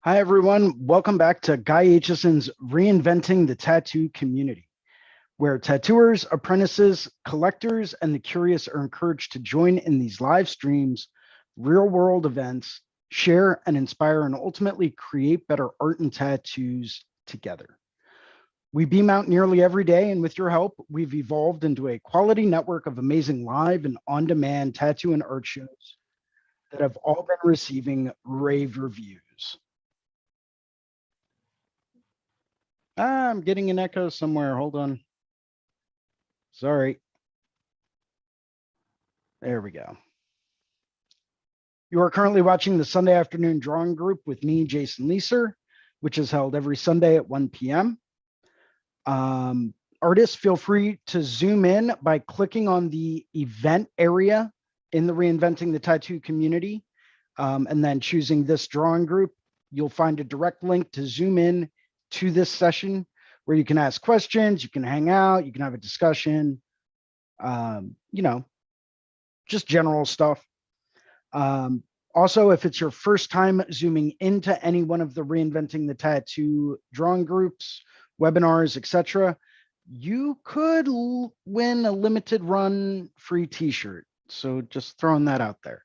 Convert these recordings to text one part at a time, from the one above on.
Hi, everyone. Welcome back to Guy Aitchison's Reinventing the Tattoo Community, where tattooers, apprentices, collectors, and the curious are encouraged to join in these live streams, real world events, share and inspire, and ultimately create better art and tattoos together. We beam out nearly every day, and with your help, we've evolved into a quality network of amazing live and on demand tattoo and art shows that have all been receiving rave reviews. I'm getting an echo somewhere. Hold on. Sorry. There we go. You are currently watching the Sunday afternoon drawing group with me, Jason Leeser, which is held every Sunday at 1 p.m. Artists, feel free to zoom in by clicking on the event area in the Reinventing the Tattoo Community, and then choosing this drawing group. You'll find a direct link to zoom in to this session where you can ask questions, you can hang out, you can have a discussion, just general stuff. Also, if it's your first time zooming into any one of the Reinventing the Tattoo drawing groups, webinars, etc., you could win a limited run free t-shirt. So just throwing that out there.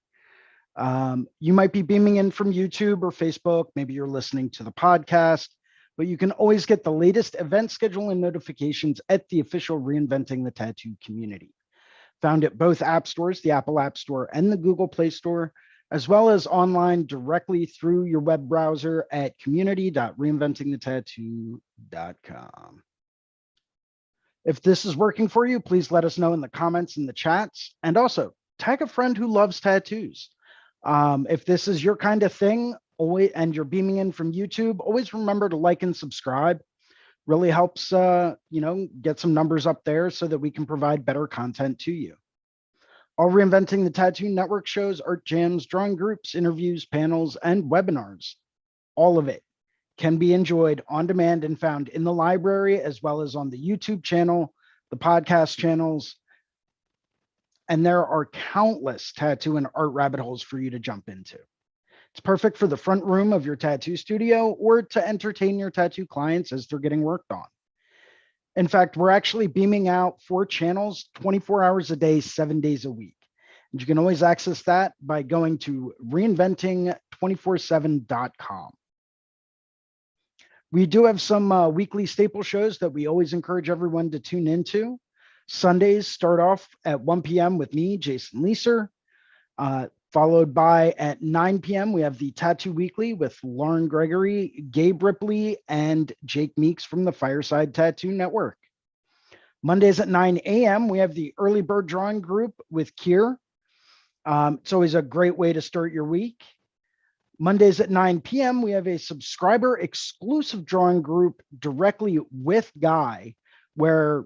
You might be beaming in from YouTube or Facebook. Maybe you're listening to the podcast, but you can always get the latest event schedule and notifications at the official Reinventing the Tattoo community. Found at both app stores, the Apple App Store and the Google Play Store, as well as online directly through your web browser at community.reinventingthetattoo.com. If this is working for you, please let us know in the comments and the chats, and also tag a friend who loves tattoos. If this is your kind of thing, and you're beaming in from YouTube, always remember to like and subscribe. Really helps, get some numbers up there so that we can provide better content to you. All Reinventing the Tattoo Network shows, art jams, drawing groups, interviews, panels, and webinars, all of it can be enjoyed on demand and found in the library, as well as on the YouTube channel, the podcast channels, and there are countless tattoo and art rabbit holes for you to jump into. It's perfect for the front room of your tattoo studio or to entertain your tattoo clients as they're getting worked on. In fact, we're actually beaming out 4 channels, 24 hours a day, 7 days a week. And you can always access that by going to reinventing247.com. We do have some weekly staple shows that we always encourage everyone to tune into. Sundays start off at 1 p.m. with me, Jason Leeser. Followed by at 9 p.m., we have the Tattoo Weekly with Lauren Gregory, Gabe Ripley, and Jake Meeks from the Fireside Tattoo Network. Mondays at 9 a.m., we have the Early Bird Drawing Group with Kier. It's always a great way to start your week. Mondays at 9 p.m., we have a subscriber exclusive drawing group directly with Guy, where,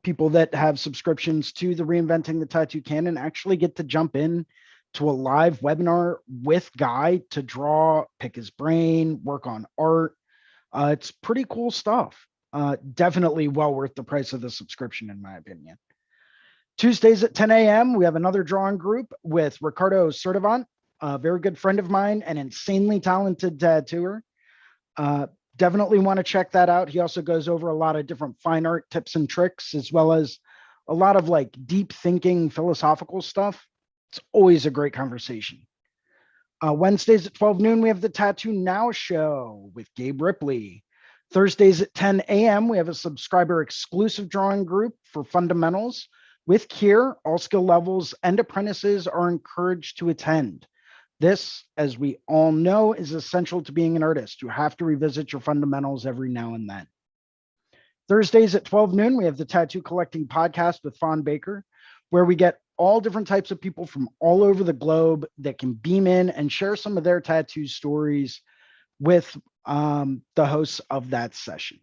people that have subscriptions to the Reinventing the Tattoo Canon actually get to jump in to a live webinar with Guy to draw, pick his brain, work on art. It's pretty cool stuff. Definitely well worth the price of the subscription, in my opinion. Tuesdays at 10 a.m., we have another drawing group with Ricardo Sertivant, a very good friend of mine, an insanely talented tattooer. Definitely want to check that out. He also goes over a lot of different fine art tips and tricks, as well as a lot of deep thinking philosophical stuff. It's always a great conversation. Wednesdays at 12 noon, we have the Tattoo Now show with Gabe Ripley. Thursdays at 10 a.m., we have a subscriber exclusive drawing group for fundamentals with Kier. All skill levels and apprentices are encouraged to attend. This, as we all know, is essential to being an artist. You have to revisit your fundamentals every now and then. Thursdays at 12 noon, we have the Tattoo Collecting Podcast with Fawn Baker, where we get all different types of people from all over the globe that can beam in and share some of their tattoo stories with the hosts of that session.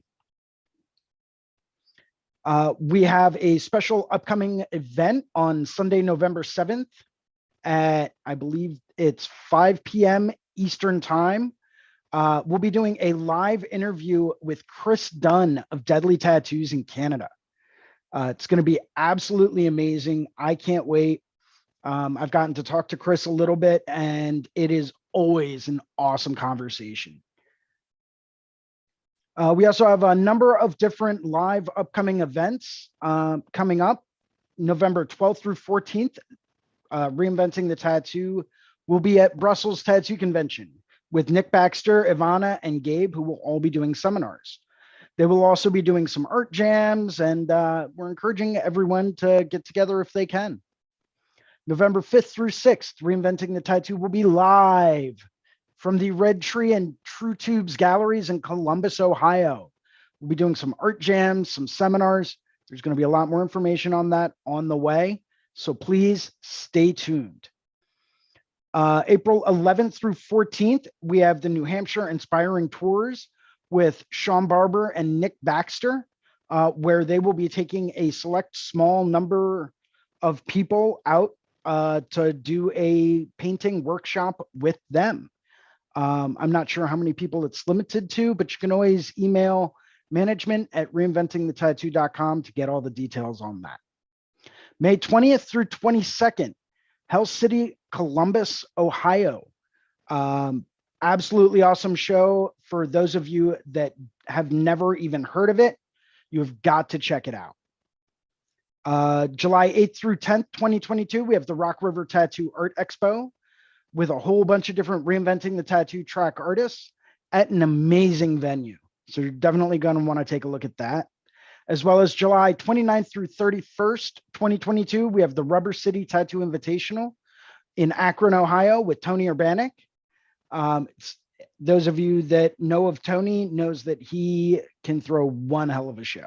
We have a special upcoming event on Sunday, November 7th at, I believe it's 5 p.m. Eastern time. We'll be doing a live interview with Chris Dunn of Deadly Tattoos in Canada. It's going to be absolutely amazing. I can't wait. I've gotten to talk to Chris a little bit, and it is always an awesome conversation. We also have a number of different live upcoming events coming up. November 12th through 14th, Reinventing the Tattoo will be at Brussels Tattoo Convention with Nick Baxter, Ivana, and Gabe, who will all be doing seminars. They will also be doing some art jams, and we're encouraging everyone to get together if they can. November 5th through 6th, Reinventing the Tattoo will be live from the Red Tree and True Tubes galleries in Columbus, Ohio. We'll be doing some art jams, some seminars. There's going to be a lot more information on that on the way, so please stay tuned. April 11th through 14th, we have the New Hampshire Inspiring Tours with Sean Barber and Nick Baxter, where they will be taking a select small number of people out to do a painting workshop with them. I'm not sure how many people it's limited to, but you can always email management@reinventingthetattoo.com to get all the details on that. May 20th through 22nd, Hell City, Columbus, Ohio. Absolutely awesome show. For those of you that have never even heard of it, you've got to check it out. July 8th through 10th, 2022, we have the Rock River Tattoo Art Expo with a whole bunch of different Reinventing the Tattoo track artists at an amazing venue. So you're definitely going to want to take a look at that. As well as July 29th through 31st, 2022, we have the Rubber City Tattoo Invitational in Akron, Ohio with Tony Urbanek. Those of you that know of Tony knows that he can throw one hell of a show.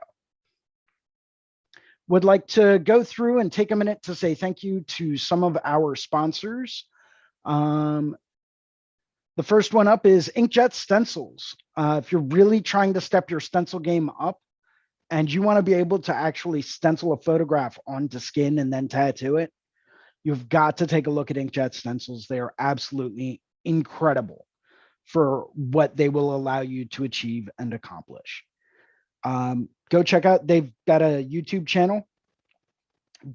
Would like to go through and take a minute to say thank you to some of our sponsors. The first one up is Inkjet Stencils. If you're really trying to step your stencil game up and you want to be able to actually stencil a photograph onto skin and then tattoo it, you've got to take a look at Inkjet Stencils. They are absolutely incredible for what they will allow you to achieve and accomplish. Go check out, they've got a YouTube channel.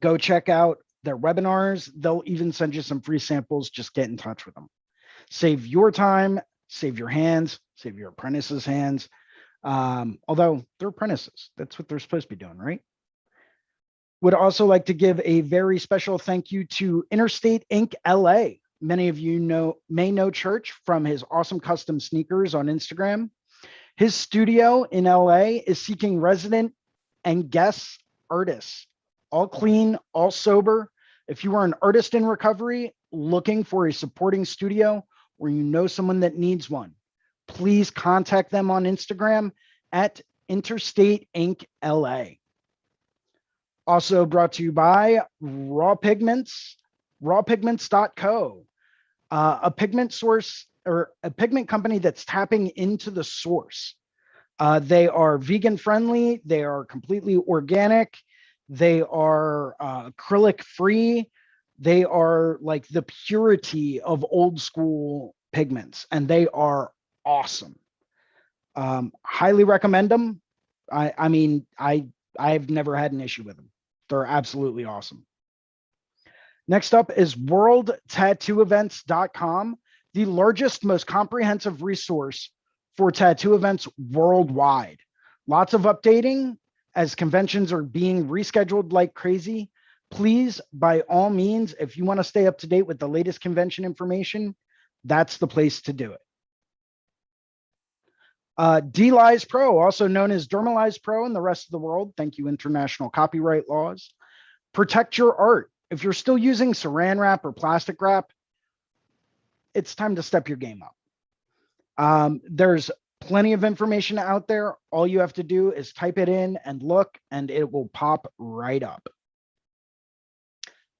Go check out their webinars. They'll even send you some free samples. Just get in touch with them. Save your time, save your hands, save your apprentices' hands. Although they're apprentices, that's what they're supposed to be doing, right? Would also like to give a very special thank you to Interstate Inc. LA. Many of you may know Church from his awesome custom sneakers on Instagram. His studio in LA is seeking resident and guest artists, all clean, all sober. If you are an artist in recovery looking for a supporting studio, or you know someone that needs one, please contact them on Instagram at Interstate Inc. LA. Also brought to you by Raw Pigments, rawpigments.co, a pigment source or a pigment company that's tapping into the source. They are vegan friendly. They are completely organic. They are acrylic free. They are like the purity of old school pigments, and they are awesome. Highly recommend them. I mean, I've never had an issue with them. They're absolutely awesome. Next up is worldtattooevents.com, the largest, most comprehensive resource for tattoo events worldwide. Lots of updating as conventions are being rescheduled like crazy. Please, by all means, if you want to stay up to date with the latest convention information, that's the place to do it. DLize Pro, also known as Dermalize Pro in the rest of the world. Thank you, international copyright laws. Protect your art. If you're still using saran wrap or plastic wrap, it's time to step your game up. There's plenty of information out there. All you have to do is type it in and look, and it will pop right up.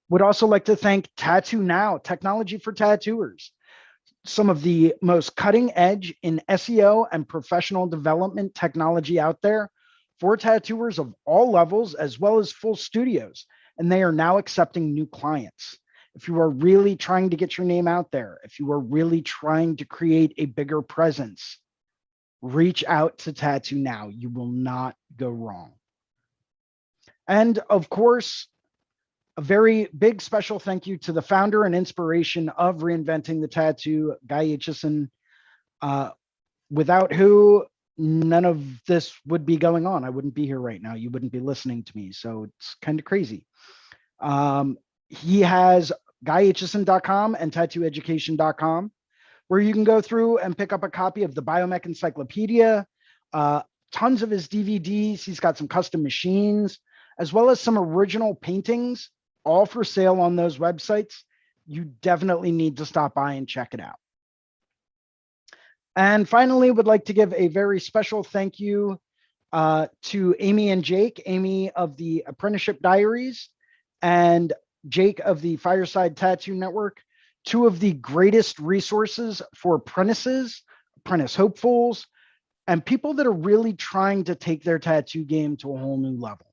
Would also like to thank Tattoo Now, technology for tattooers. Some of the most cutting edge in SEO and professional development technology out there for tattooers of all levels, as well as full studios. And they are now accepting new clients. If you are really trying to get your name out there, if you are really trying to create a bigger presence, reach out to Tattoo Now. You will not go wrong. And of course, A very big special thank you to the founder and inspiration of Reinventing the Tattoo, Guy Aitchison, without who none of this would be going on. I wouldn't be here right now. You wouldn't be listening to me. So it's kind of crazy. He has guyaitchison.com and tattooeducation.com, where you can go through and pick up a copy of the Biomech Encyclopedia, tons of his DVDs. He's got some custom machines, as well as some original paintings, all for sale on those websites. You definitely need to stop by and check it out. And finally, would like to give a very special thank you to Amy and Jake, Amy of the Apprenticeship Diaries and Jake of the Fireside Tattoo Network, two of the greatest resources for apprentices, apprentice hopefuls, and people that are really trying to take their tattoo game to a whole new level.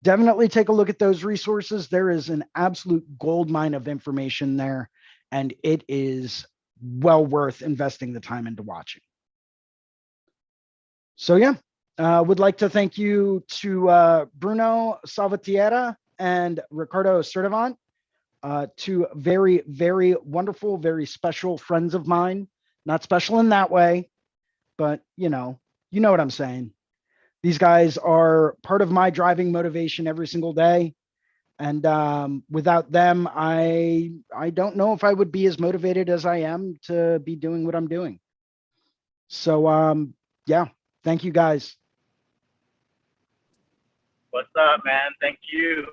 Definitely take a look at those resources. There is an absolute goldmine of information there, and it is well worth investing the time into watching. So yeah, would like to thank you to Bruno Salvatierra and Ricardo Sertivant, two very, very wonderful, very special friends of mine. Not special in that way, but you know what I'm saying. These guys are part of my driving motivation every single day. And without them, I don't know if I would be as motivated as I am to be doing what I'm doing. So yeah, thank you guys. What's up, man? Thank you.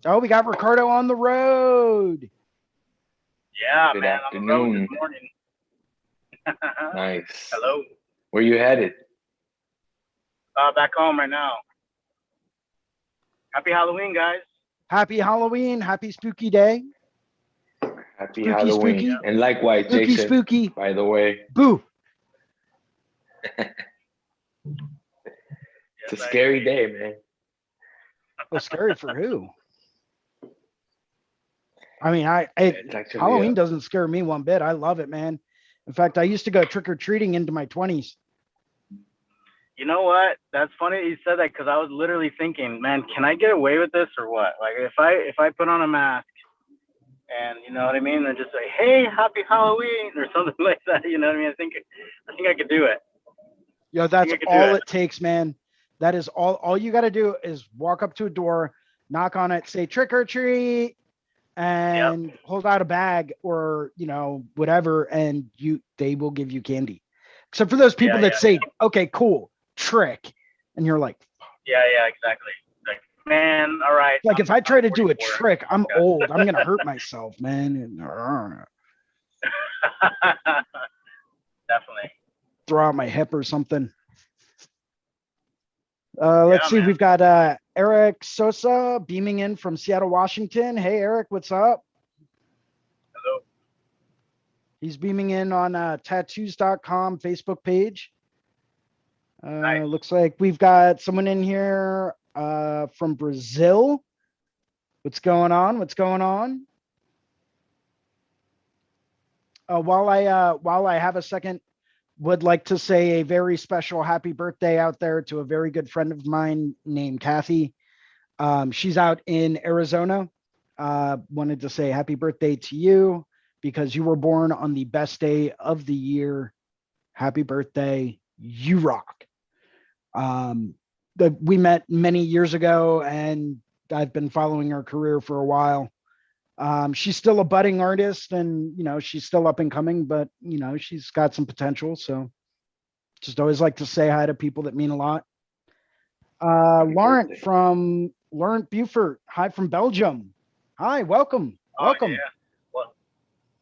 Oh, we got Ricardo on the road. Yeah, Good man. afternoon. On the road this morning. Nice. Hello. Where you headed? Back home right now. Happy Halloween, guys. Happy Halloween. Happy spooky day. Happy Spooky, Halloween. spooky. And likewise, Spooky, Jason, spooky. by the way. Boo. It's a scary day, man. Well, scary for who? I mean, It's actually, Halloween doesn't scare me one bit. I love it, man. In fact, I used to go trick-or-treating into my 20s. You know what? That's funny you said that, because I was literally thinking, man, can I get away with this or what? Like if I put on a mask and you know what I mean, and just say, hey, happy Halloween or something like that, you know what I mean? I think I could do it. Yo, that's all it takes, man. That is all you got to do is walk up to a door, knock on it, say trick or treat, and hold out a bag or, you know, whatever, and they will give you candy. Except for those people that say, okay, cool, trick. And you're like, yeah, exactly. Like, man, all right. Like if I try to do a trick, I'm old. I'm going to hurt myself, man. Definitely. Throw out my hip or something. Let's see. Man. We've got Eric Sosa beaming in from Seattle, Washington. Hey, Eric, what's up? Hello. He's beaming in on tattoos.com Facebook page. Nice. Looks like we've got someone in here from Brazil. What's going on? What's going on? While I have a second, would like to say a very special happy birthday out there to a very good friend of mine named Kathy. She's out in Arizona. Wanted to say happy birthday to you because you were born on the best day of the year. Happy birthday. You rock. We met many years ago and I've been following her career for a while. She's still a budding artist and, you know, she's still up and coming, but, you know, she's got some potential. So just always like to say hi to people that mean a lot. Laurent Buford. Hi from Belgium. Hi, welcome. Welcome. Yeah.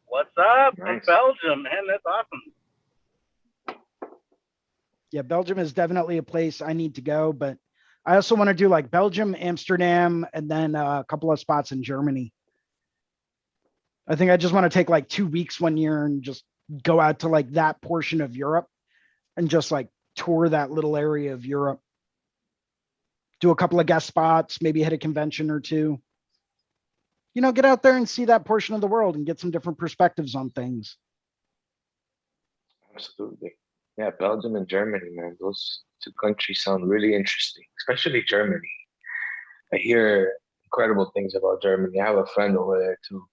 What's up from Belgium, man? That's awesome. Yeah, Belgium is definitely a place I need to go, but I also want to do like Belgium, Amsterdam, and then a couple of spots in Germany. I think I just want to take like 2 weeks one year and just go out to like that portion of Europe and just like tour that little area of Europe. Do a couple of guest spots, maybe hit a convention or two. You know, get out there and see that portion of the world and get some different perspectives on things. Absolutely. Yeah, Belgium and Germany, man. Those two countries sound really interesting, especially Germany. I hear incredible things about Germany. I have a friend over there too.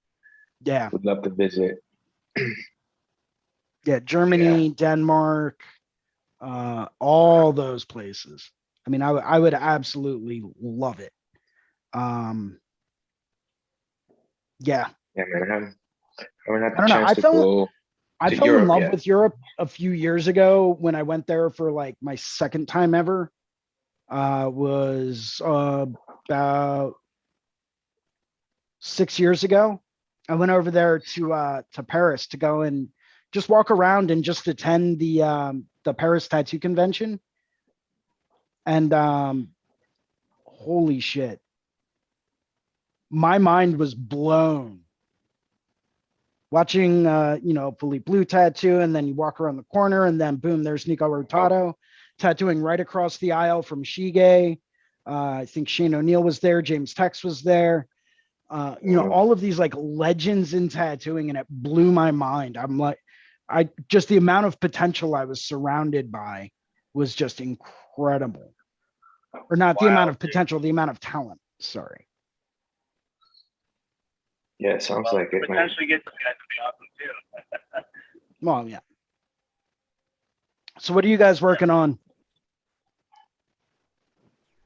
Yeah. Would love to visit. Yeah. Germany, Denmark, all those places. I mean, I would absolutely love it. Yeah. Yeah, man. I haven't had I the don't know. chance to go I to fell in Europe love yet. with Europe a few years ago when I went there for like my second time ever. Was about 6 years ago. I went over there to Paris to go and just walk around and just attend the Paris Tattoo Convention. And holy shit, my mind was blown watching Philippe Blue tattoo, and then you walk around the corner, and then boom, there's Nico Rotado tattooing right across the aisle from Shige. I think Shane O'Neill was there, James Tex was there. All of these like legends in tattooing, and it blew my mind. I'm like, just the amount of potential I was surrounded by was just incredible. Or not the amount of potential, the amount of talent. Sorry. Yeah, it sounds like it, man. Potentially get this guy to be awesome too. Well, yeah. So what are you guys working on?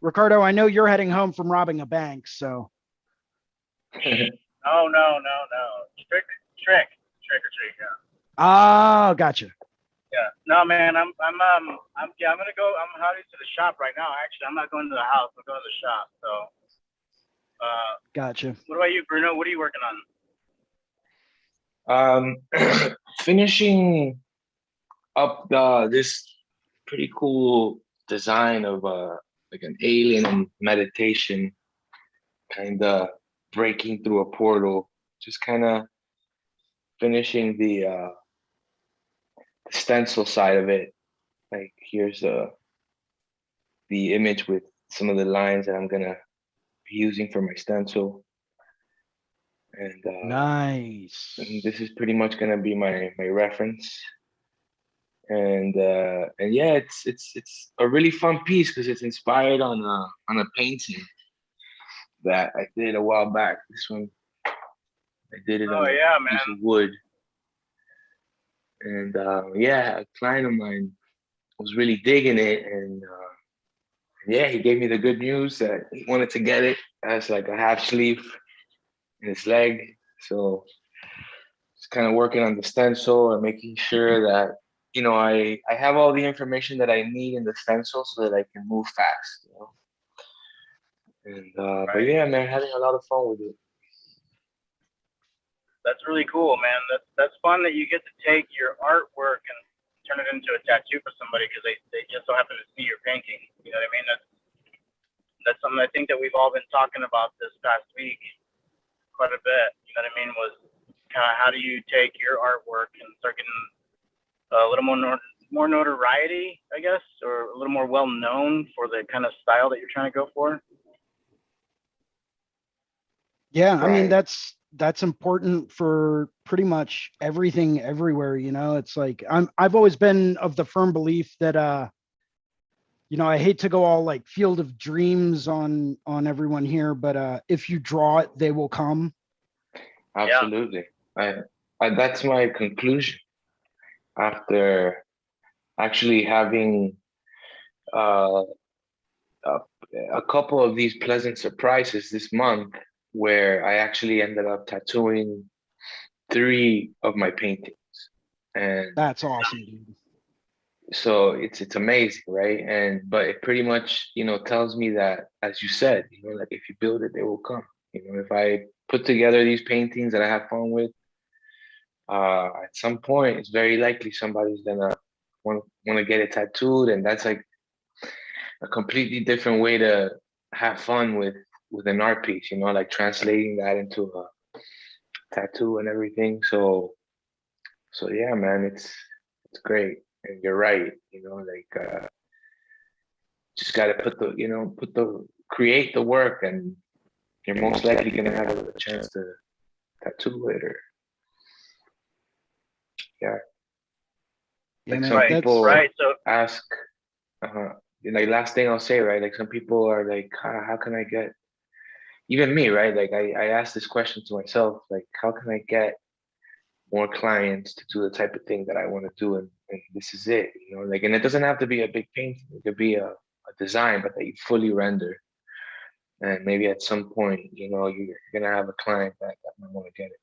Ricardo, I know you're heading home from robbing a bank, so. No. Trick or treat, yeah. Oh, gotcha. Yeah. No, man, I'm gonna go. I'm heading to the shop right now. Actually, I'm not going to the house. I'm going to the shop. So. Gotcha. What about you, Bruno? What are you working on? Finishing up this pretty cool design of like an alien meditation, kind of breaking through a portal. Just kind of finishing the stencil side of it. Like here's the image with some of the lines that I'm gonna be using for my stencil. And nice. and this is pretty much gonna be my reference. And yeah, it's a really fun piece because it's inspired on a painting that I did a while back. This one I did it on a piece of wood. And yeah, a client of mine was really digging it, and yeah, he gave me the good news that he wanted to get it as like a half sleeve in his leg. So just kind of working on the stencil and making sure that I have all the information that I need in the stencil so that I can move fast. And but yeah, man, having a lot of fun with it. That's really cool, man. That's fun that you get to take your artwork and turn it into a tattoo for somebody because they just so happen to see your painting. You know what I mean? That's something I think that we've all been talking about this past week quite a bit. You know what I mean? Was kind of how do you take your artwork and start getting a little more notoriety, I guess, or a little more well known for the kind of style that you're trying to go for. Yeah, I mean that's important for pretty much everything everywhere, It's like I've always been of the firm belief that I hate to go all like Field of Dreams on everyone here, but if you draw it, they will come. Absolutely. Yeah. That's my conclusion after actually having a couple of these pleasant surprises this month where I actually ended up tattooing 3 of my paintings. And that's awesome, dude. So it's amazing, right? But it pretty much, tells me that, as you said, like if you build it, they will come. If I put together these paintings that I have fun with, at some point, it's very likely somebody's gonna want to get it tattooed, and that's like a completely different way to have fun with an art piece, like translating that into a tattoo and everything. So yeah, man, it's great. And you're right, like just gotta create the work, and you're most likely gonna have a chance to tattoo it, or like some people ask, like last thing I'll say, right? Like some people are like, how can I get even me, right? Like I asked this question to myself, like, how can I get more clients to do the type of thing that I want to do? And this is it, you know, like, and it doesn't have to be a big painting. It could be a design, but that you fully render. And maybe at some point, you know, you're gonna have a client that might want to get it.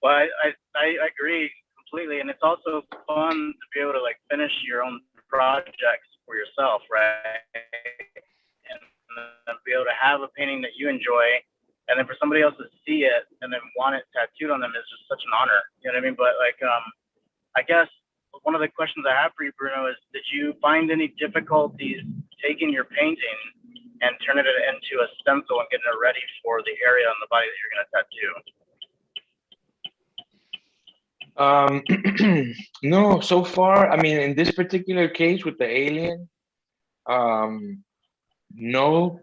Well, I agree completely, and it's also fun to be able to like finish your own projects for yourself, right? And then be able to have a painting that you enjoy, and then for somebody else to see it and then want it tattooed on them is just such an honor. You know what I mean? But like, I guess one of the questions I have for you, Bruno, is did you find any difficulties taking your painting and turning it into a stencil and getting it ready for the area on the body that you're going to tattoo? No, so far, I mean, in this particular case with the alien, no.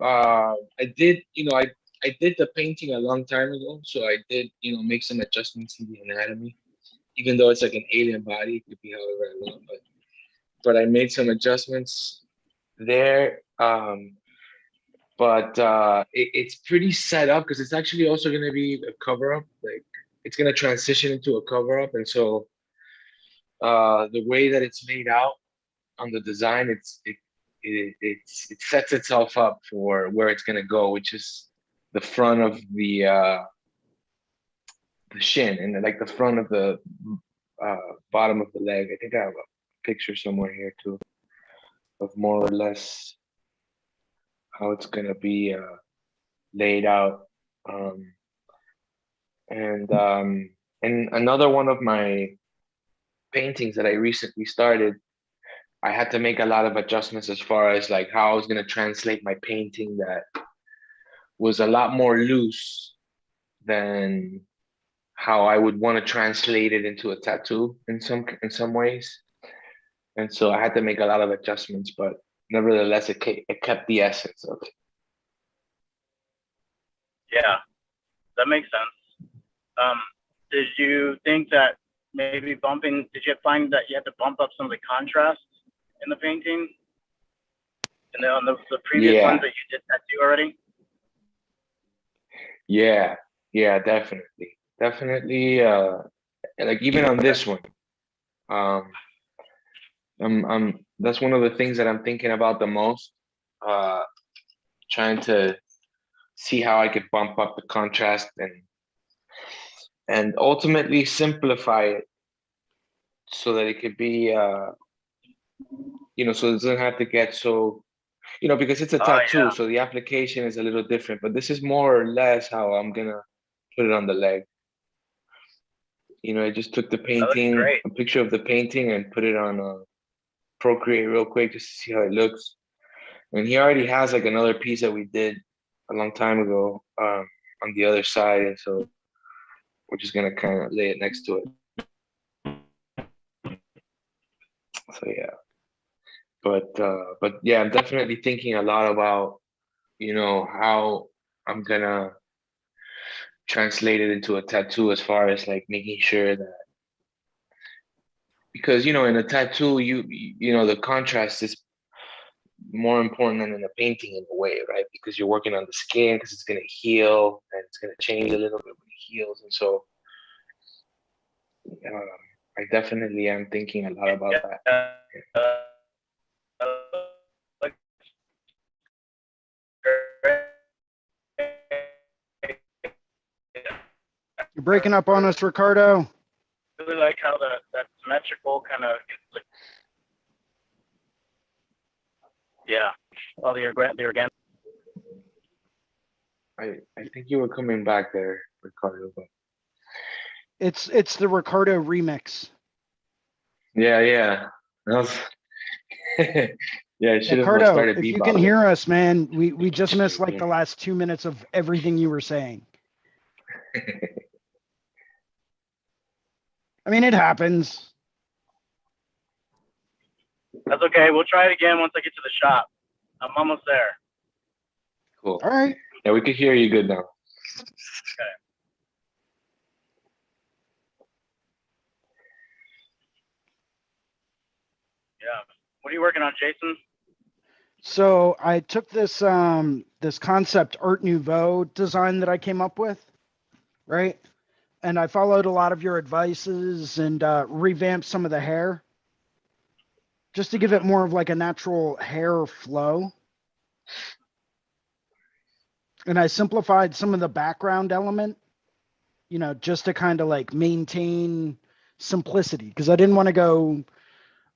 I did, you know, I did the painting a long time ago, so I did, you know, make some adjustments in the anatomy. Even though it's like an alien body, it could be however I want, but I made some adjustments there. But it's pretty set up because it's actually also going to be a cover up. Like it's going to transition into a cover up, and so the way that it's laid out on the design, it sets itself up for where it's going to go, which is the front of the shin and like the front of the bottom of the leg. I think I have a picture somewhere here too of more or less how it's gonna be laid out. Um, and another one of my paintings that I recently started, I had to make a lot of adjustments as far as like how I was gonna translate my painting that was a lot more loose than how I would want to translate it into a tattoo in some ways. And so I had to make a lot of adjustments, but nevertheless, it kept the essence of it. Yeah, that makes sense. Did you think that maybe did you find that you had to bump up some of the contrast in the painting? And then on the previous ones that you did tattoo already? Yeah, definitely. Definitely, like even on this one, that's one of the things that I'm thinking about the most, trying to see how I could bump up the contrast and ultimately simplify it so that it could be, you know, so it doesn't have to get so, you know, because it's a tattoo, so the application is a little different, but this is more or less how I'm gonna put it on the leg. You know, I just took the painting, a picture of the painting and put it on Procreate real quick just to see how it looks. And he already has like another piece that we did a long time ago on the other side. And so we're just gonna kind of lay it next to it. So yeah. But yeah, I'm definitely thinking a lot about, you know, how I'm gonna translate it into a tattoo as far as like making sure that, because you know in a tattoo you know the contrast is more important than in a painting in a way, right? Because you're working on the skin because it's gonna heal and it's gonna change a little bit when it heals, and so I definitely am thinking a lot about that. You're breaking up on us, Ricardo. Really like how that symmetrical kind of, all the organic. I think you were coming back there, Ricardo. But it's the Ricardo remix. Yeah. That was yeah, I should have Ricardo, started if you bebopping. can hear us, man, we just missed like the last 2 minutes of everything you were saying. I mean, it happens. That's okay. We'll try it again once I get to the shop. I'm almost there. Cool. All right. Yeah, we could hear you good now. Okay. Yeah. What are you working on, Jason? So I took this this concept Art Nouveau design that I came up with, right? And I followed a lot of your advices and revamped some of the hair just to give it more of like a natural hair flow. And I simplified some of the background element, you know, just to kind of like maintain simplicity because I didn't want to go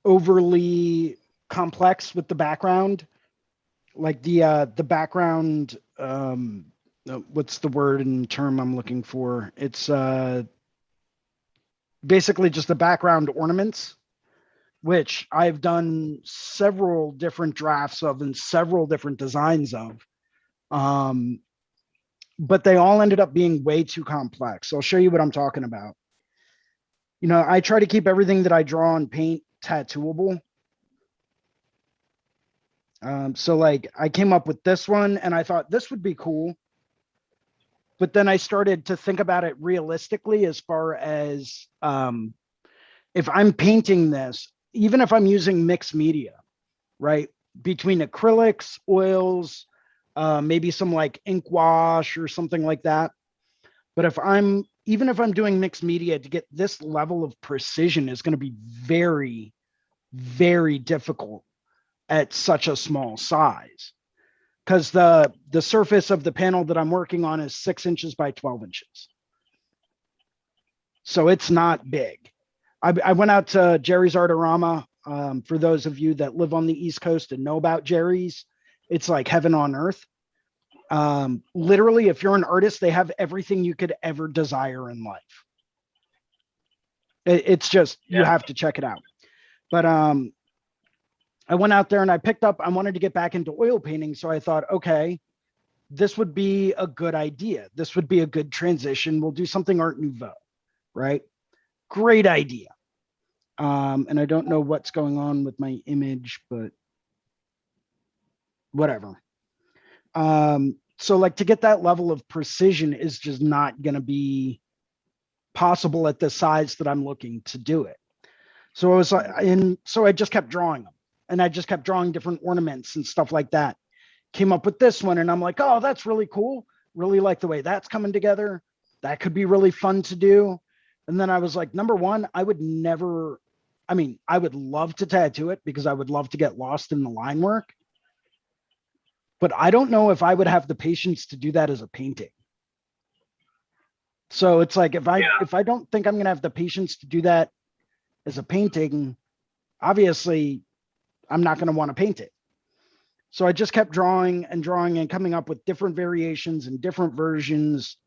overly complex with the background. Like the background, what's the word and term I'm looking for? It's basically just the background ornaments, which I've done several different drafts of and several different designs of. Um, but they all ended up being way too complex. So I'll show you what I'm talking about. You know, I try to keep everything that I draw and paint tattooable. So like I came up with this one and I thought this would be cool. But then I started to think about it realistically as far as if I'm painting this, even if I'm using mixed media, right? Between acrylics, oils, maybe some like ink wash or something like that. But even if I'm doing mixed media to get this level of precision is going to be very, very difficult at such a small size. Because the surface of the panel that I'm working on is 6 inches by 12 inches. So it's not big. I went out to Jerry's Artorama. For those of you that live on the East Coast and know about Jerry's, it's like heaven on earth. Literally, if you're an artist, they have everything you could ever desire in life. It's just, you have to check it out. But I went out there and I wanted to get back into oil painting. So I thought, okay, this would be a good idea. This would be a good transition. We'll do something Art Nouveau, right? Great idea. And I don't know what's going on with my image, but whatever. So like to get that level of precision is just not going to be possible at the size that I'm looking to do it. So I was so I just kept drawing them and I just kept drawing different ornaments and stuff like that. Came up with this one and I'm like, oh, that's really cool. Really like the way that's coming together. That could be really fun to do. And then I was like, number one, I would love to tattoo it because I would love to get lost in the line work. But I don't know if I would have the patience to do that as a painting. So it's like, if I don't think I'm going to have the patience to do that as a painting, obviously I'm not going to want to paint it. So I just kept drawing and coming up with different variations and different versions.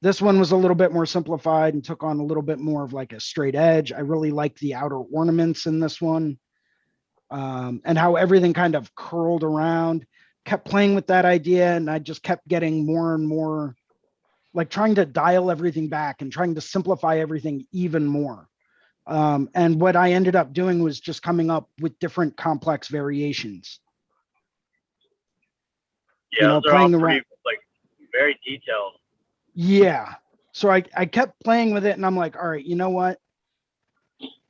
This one was a little bit more simplified and took on a little bit more of like a straight edge. I really liked the outer ornaments in this one, and how everything kind of curled around. Kept playing with that idea, and I just kept getting more and more, like trying to dial everything back and trying to simplify everything even more. And what I ended up doing was just coming up with different complex variations. Yeah, those are all pretty, like, very detailed. Yeah. So I kept playing with it and I'm like, all right, you know what?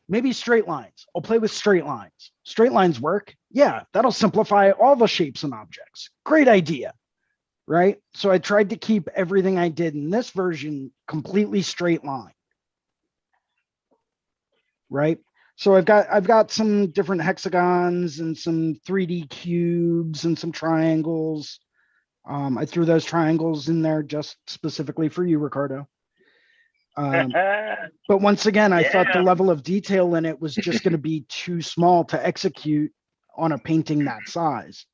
Maybe straight lines. I'll play with straight lines. Straight lines work. Yeah, that'll simplify all the shapes and objects. Great idea. Right? So I tried to keep everything I did in this version completely straight line. Right? So I've got some different hexagons and some 3D cubes and some triangles. I threw those triangles in there just specifically for you, Ricardo. But once again, I thought the level of detail in it was just going to be too small to execute on a painting that size.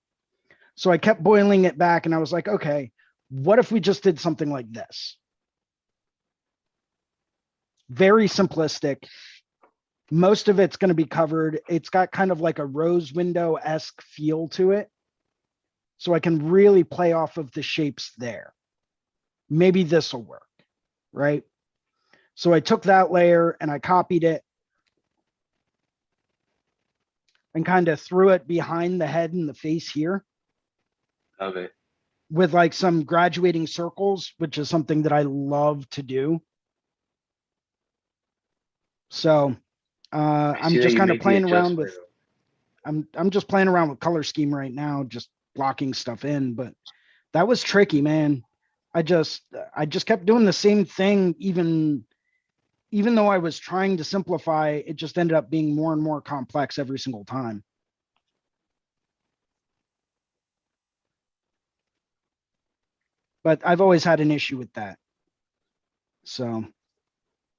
So I kept boiling it back and I was like, okay, what if we just did something like this? Very simplistic. Most of it's going to be covered. It's got kind of like a rose window-esque feel to it. So I can really play off of the shapes there. Maybe this will work, right? So I took that layer and I copied it and kind of threw it behind the head and the face here. Love it. With like some graduating circles, which is something that I love to do. So I'm just kind of playing around with. I'm just playing around with color scheme right now, just blocking stuff in, but that was tricky, man. I just kept doing the same thing, even though I was trying to simplify, it just ended up being more and more complex every single time. But I've always had an issue with that. So It's a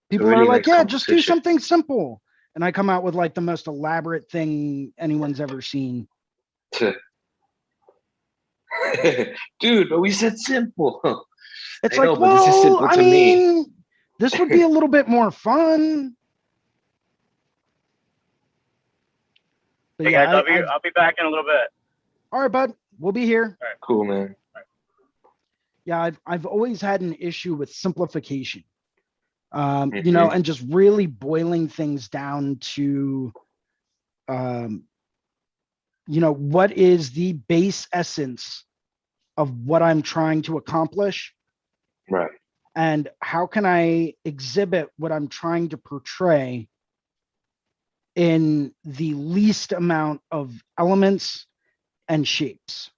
people are really like, nice yeah, just do composition. something simple. And I come out with like the most elaborate thing anyone's ever seen. Dude, but we said simple. It's I like, know, but this is well, simple I to me. mean, this would be a little bit more fun. But Hey yeah, guys, I'll be back in a little bit. all right, bud, we'll be here. All right. Cool, man. Yeah, I've always had an issue with simplification. Mm-hmm. And just really boiling things down to, um, what is the base essence of what I'm trying to accomplish, Right. and how can I exhibit what I'm trying to portray in the least amount of elements and shapes.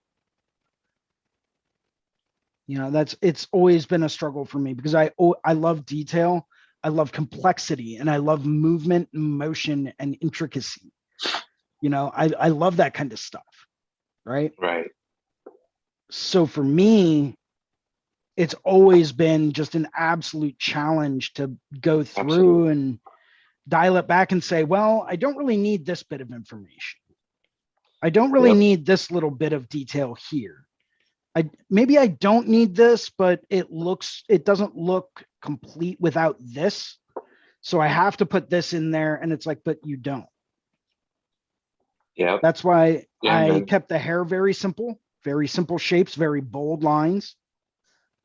It's always been a struggle for me because I love detail, I love complexity, and I love movement, motion, and intricacy. I love that kind of stuff, right? Right. So for me, it's always been just an absolute challenge to go through Absolutely. and dial it back and say, well, I don't really need this bit of information. I don't really Yep. need this little bit of detail here. Maybe I don't need this, but it doesn't look complete without this. So I have to put this in there. And it's like, but you don't. Yep. That's why Yeah, I man. kept the hair very simple shapes, very bold lines.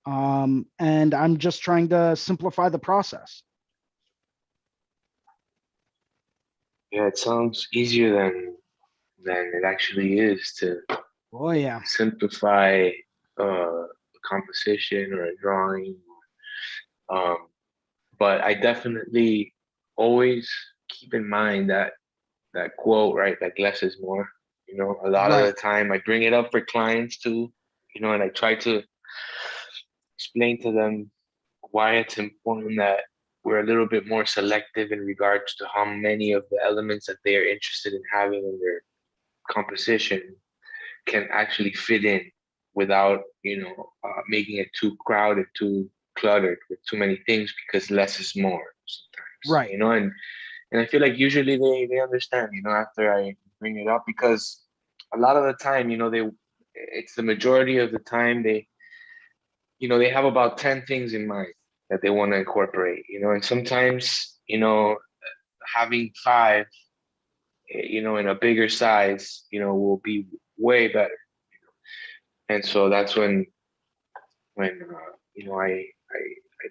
And I'm just trying to simplify the process. Yeah, it sounds easier than it actually is to Oh yeah. simplify a composition or a drawing. Um, but I definitely always keep in mind that quote, right? Like less is more. A lot of the Right. time I bring it up for clients too, and I try to explain to them why it's important that we're a little bit more selective in regards to how many of the elements that they are interested in having in their composition can actually fit in without making it too crowded, too cluttered with too many things, because less is more sometimes, Right. and I feel like usually they understand, after I bring it up, because a lot of the time, it's the majority of the time they have about 10 things in mind that they want to incorporate, and sometimes, having five, in a bigger size, will be way better. And so that's when I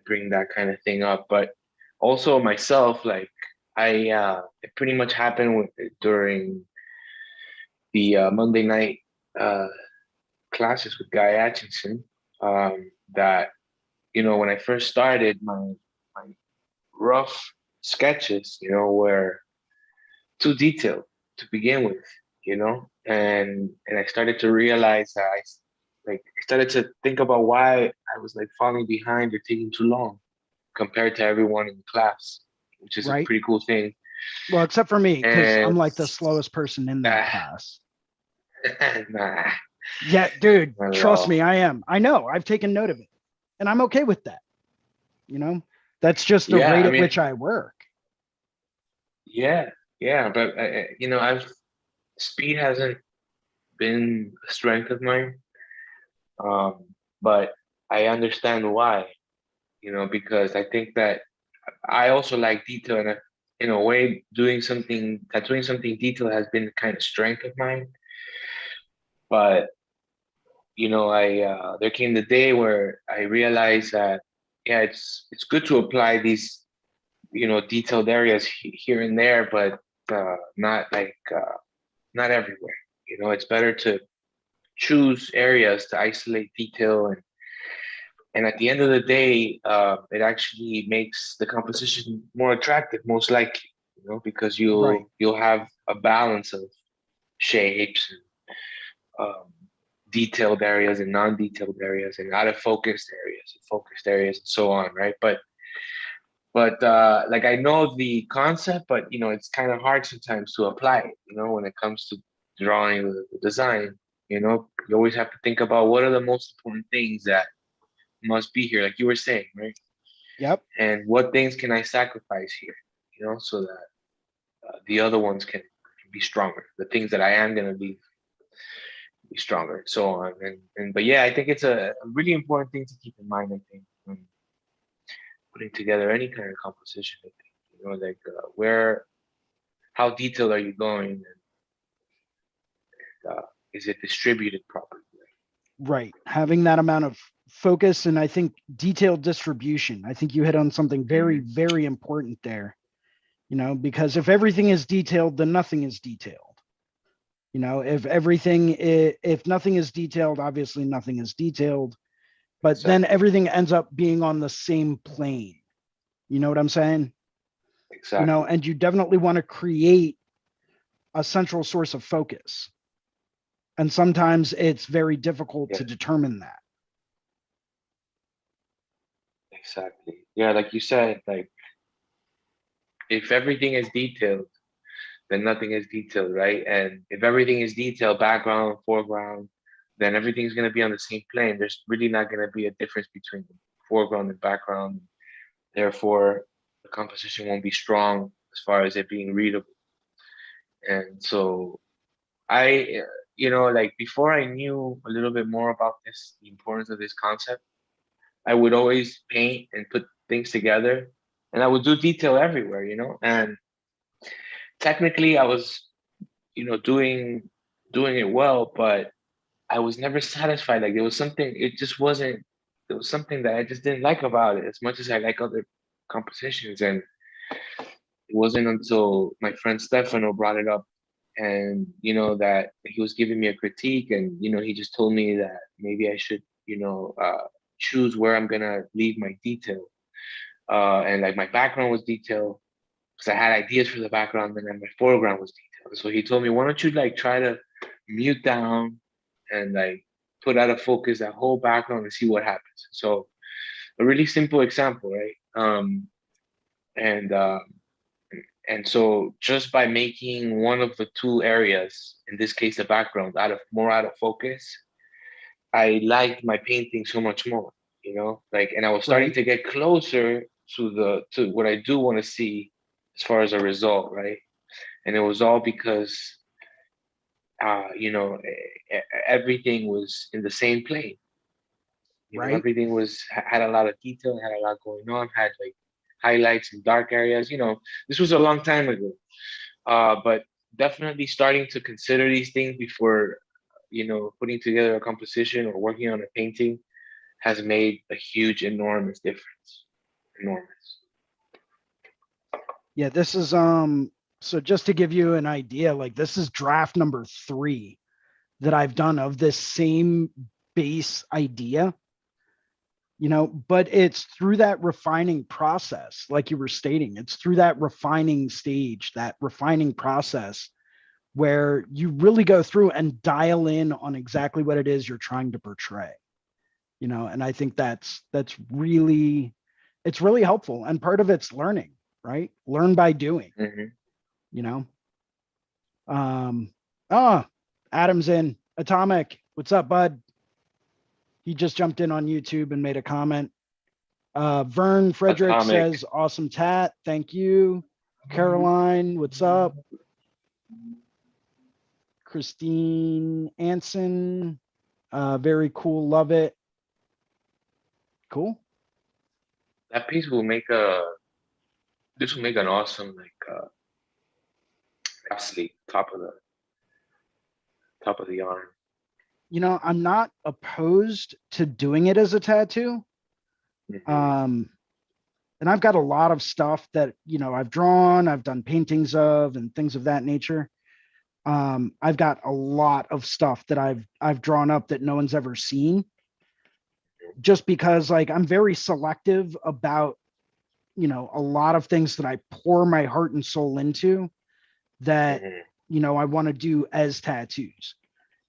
bring that kind of thing up. But also myself, like it pretty much happened during the Monday night uh, classes with Guy Atchison. That when I first started, my rough sketches, were too detailed to begin with, and I started to realize that I started to think about why I was like falling behind or taking too long compared to everyone in the class, which is a Right. pretty cool thing. Well, except for me, because And I'm like the slowest person in that uh, class. nah, Yeah, dude, not at trust all. me, I am. I know. I've taken note of it. And I'm okay with that. You know, that's just the Yeah, rate I at mean, which I work. yeah, yeah, but I've speed hasn't been a strength of mine, um, but I understand why. Because I think that I also like detail, and in a way, doing something detailed has been kind of strength of mine. But I there came the day where I realized that yeah, it's good to apply these detailed areas here and there, but not everywhere. It's better to choose areas to isolate detail, and at the end of the day, it actually makes the composition more attractive, most likely, because Right. you'll have a balance of shapes and detailed areas and non-detailed areas and out of focused areas and focused areas and so on, right? But like I know the concept, but it's kind of hard sometimes to apply it, when it comes to drawing the design. You always have to think about what are the most important things that must be here, like you were saying, right? Yep. And what things can I sacrifice here, so that the other ones can be stronger. The things that I am going to be stronger, and so on. And but yeah, I think it's a really important thing to keep in mind. I think when putting together any kind of composition, I think, like how detailed are you going, and is it distributed properly? Right. Having that amount of focus, and I think detailed distribution. I think you hit on something very, very important there. Because if everything is detailed, then nothing is detailed. If nothing is detailed, obviously nothing is detailed, but Exactly. then everything ends up being on the same plane. You know what I'm saying? Exactly. And you definitely want to create a central source of focus. And sometimes it's very difficult to determine that. Exactly. Yeah, like you said, like if everything is detailed, then nothing is detailed, right? And if everything is detailed, background, foreground, then everything's going to be on the same plane. There's really not going to be a difference between the foreground and background. Therefore, the composition won't be strong as far as it being readable. And so like before I knew a little bit more about this, the importance of this concept, I would always paint and put things together, and I would do detail everywhere, and technically I was, doing it well, but I was never satisfied. Like there was something that I just didn't like about it as much as I like other compositions. And it wasn't until my friend Stefano brought it up, and that he was giving me a critique, and he just told me that maybe I should choose where I'm gonna leave my detail, and like my background was detailed because I had ideas for the background, and then my foreground was detailed. So he told me, why don't you like try to mute down and like put out of focus that whole background and see what happens. So a really simple example, right? And so just by making one of the two areas, in this case the background, out of focus, I liked my painting so much more, and I was starting to get closer to what I do want to see as far as a result, right? And it was all because everything was in the same plane. Everything had a lot of detail, had a lot going on, had like highlights and dark areas. This was a long time ago, but definitely starting to consider these things before, putting together a composition or working on a painting has made a huge, enormous difference. Enormous. Yeah, this is so just to give you an idea, like this is draft number 3 that I've done of this same base idea, but it's through that refining process, like you were stating, it's through that refining stage, that refining process where you really go through and dial in on exactly what it is you're trying to portray, and I think that's really, it's really helpful. And part of it's learning, right? Learn by doing, Adam's in. Atomic, what's up, bud? He just jumped in on YouTube and made a comment. Vern Frederick Atomic says, awesome tat. Thank you. Caroline, what's up? Christine Anson, very cool. Love it. Cool. That piece will make this will make an awesome sleeve, top of the arm. I'm not opposed to doing it as a tattoo. And I've got a lot of stuff that, I've drawn, I've done paintings of, and things of that nature. I've got a lot of stuff that I've drawn up that no one's ever seen, just because like I'm very selective about, a lot of things that I pour my heart and soul into that I want to do as tattoos.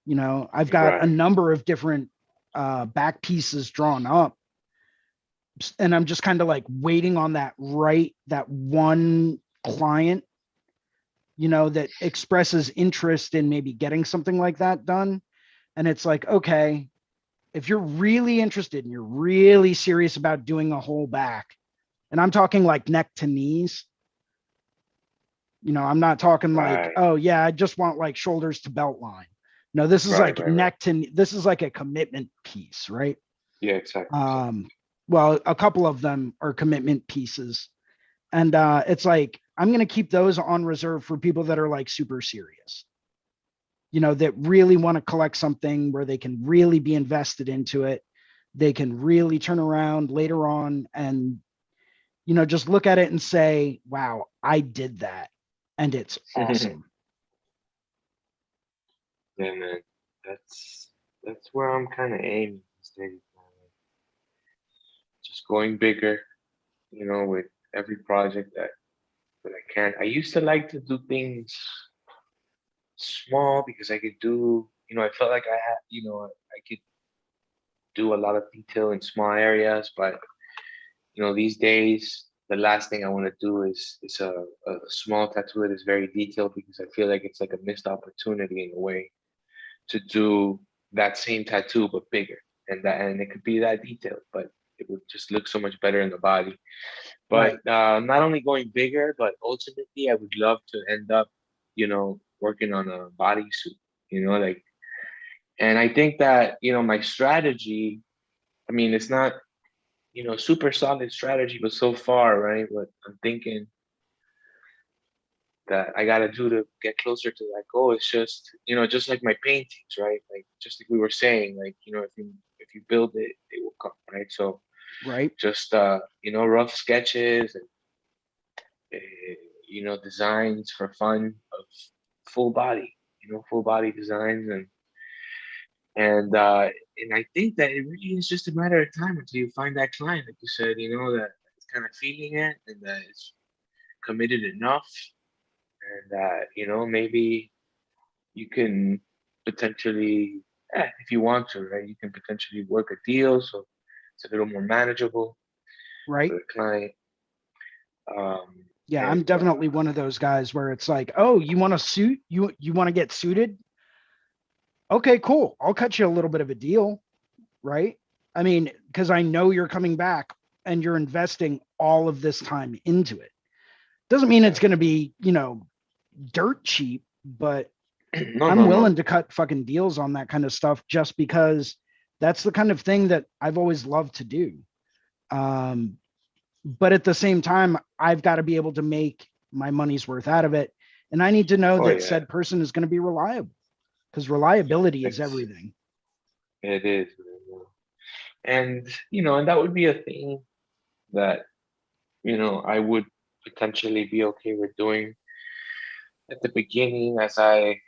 I've got a Right. number of different back pieces drawn up, and I'm just kind of like waiting on that one client, that expresses interest in maybe getting something like that done. And it's like, okay, if you're really interested and you're really serious about doing a whole back, and I'm talking like neck to knees, I'm not talking like, Right. oh yeah, I just want like shoulders to belt line. No, this is Right. like Right. Right. this is like a commitment piece, right? Yeah. Exactly. Exactly. Well, a couple of them are commitment pieces. And it's like, I'm going to keep those on reserve for people that are like super serious, that really want to collect something where they can really be invested into it. They can really turn around later on and, just look at it and say, wow, I did that. And it's awesome. Yeah, man. That's where I'm kind of aiming these days, man. Just going bigger, with every project that I can. I used to like to do things small because I could do, I felt like I had, I could do a lot of detail in small areas, but these days the last thing I want to do is a small tattoo that is very detailed because I feel like it's like a missed opportunity in a way to do that same tattoo but bigger, and it could be that detailed, but it would just look so much better in the body. But Right. not only going bigger, but ultimately I would love to end up, working on a bodysuit, like, and I think that, my strategy, I mean, it's not, super solid strategy, but so far, right? What I'm thinking that I gotta do to get closer to that goal is just, just like my paintings, right? Like just like we were saying, like, if you build it, it will come, right? So Right. just rough sketches and designs for fun of full body, full body designs, and I think that it really is just a matter of time until you find that client, like you said, that is kind of feeling it and that is committed enough, and that maybe you can potentially, if you want to, right, you can potentially work a deal so it's a little more manageable for Right. the client. Um, Yeah, I'm and definitely one of those guys where it's like, oh, you want a suit? You want to get suited? Okay, cool. I'll cut you a little bit of a deal, right? I mean, because I know you're coming back and you're investing all of this time into it. Doesn't mean it's going to exactly. be, dirt cheap, but No, I'm no, willing no. to cut fucking deals on that kind of stuff just because that's the kind of thing that I've always loved to do. Um, but at the same time, I've got to be able to make my money's worth out of it. And I need to know Oh that yeah, said person is going to be reliable because reliability is it's everything. it is, man. And and that would be a thing that I would potentially be okay with doing at the beginning as I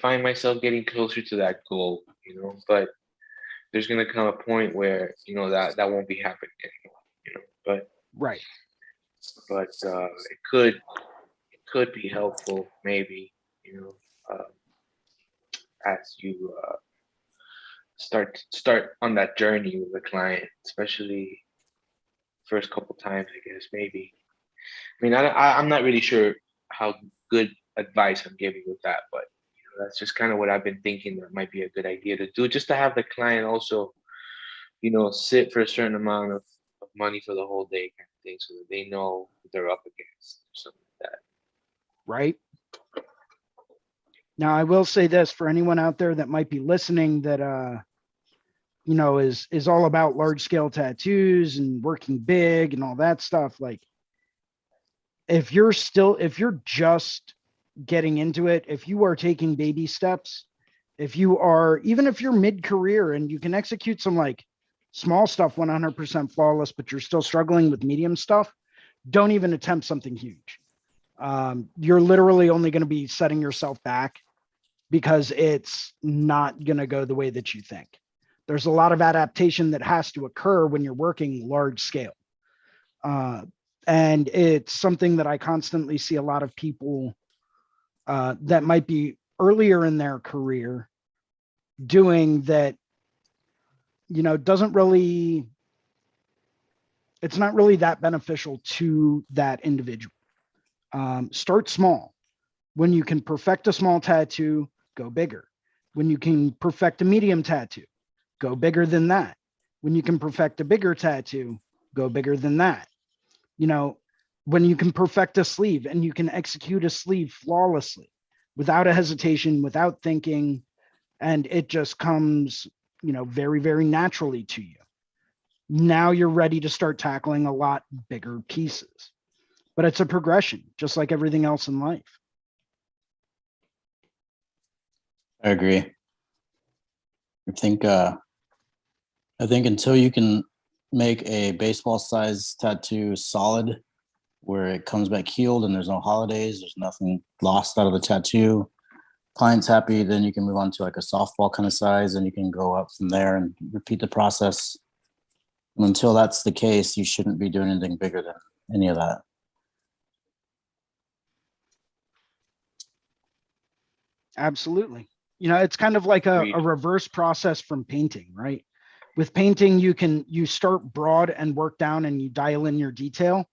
find myself getting closer to that goal, but there's gonna come a point where that won't be happening anymore, but Right. it could be helpful maybe, as you start on that journey with the client, especially first couple times, I guess maybe. I mean, I'm not really sure how good advice I'm giving with that, but that's just kind of what I've been thinking that might be a good idea to do, just to have the client also, sit for a certain amount of money for the whole day kind of thing, so that they know what they're up against or something like that. Right. Now, I will say this for anyone out there that might be listening that, is all about large scale tattoos and working big and all that stuff. Like, if you're just getting into it, if you are taking baby steps, even if you're mid career and you can execute some like small stuff 100% flawless, but you're still struggling with medium stuff, don't even attempt something huge. You're literally only going to be setting yourself back because it's not going to go the way that you think. There's a lot of adaptation that has to occur when you're working large scale. Uh, and it's something that I constantly see a lot of people that might be earlier in their career doing that, doesn't really, it's not really that beneficial to that individual. Start small. When you can perfect a small tattoo, go bigger. When you can perfect a medium tattoo, go bigger than that. When you can perfect a bigger tattoo, go bigger than that. When you can perfect a sleeve and you can execute a sleeve flawlessly without a hesitation, without thinking, and it just comes, very, very naturally to you. Now you're ready to start tackling a lot bigger pieces. But it's a progression, just like everything else in life. I agree. I think until you can make a baseball size tattoo solid, where it comes back healed and there's no holidays, there's nothing lost out of the tattoo, client's happy, then you can move on to like a softball kind of size, and you can go up from there and repeat the process. And until that's the case, you shouldn't be doing anything bigger than any of that. Absolutely. It's kind of like a reverse process from painting, right? With painting, you start broad and work down and you dial in your detail.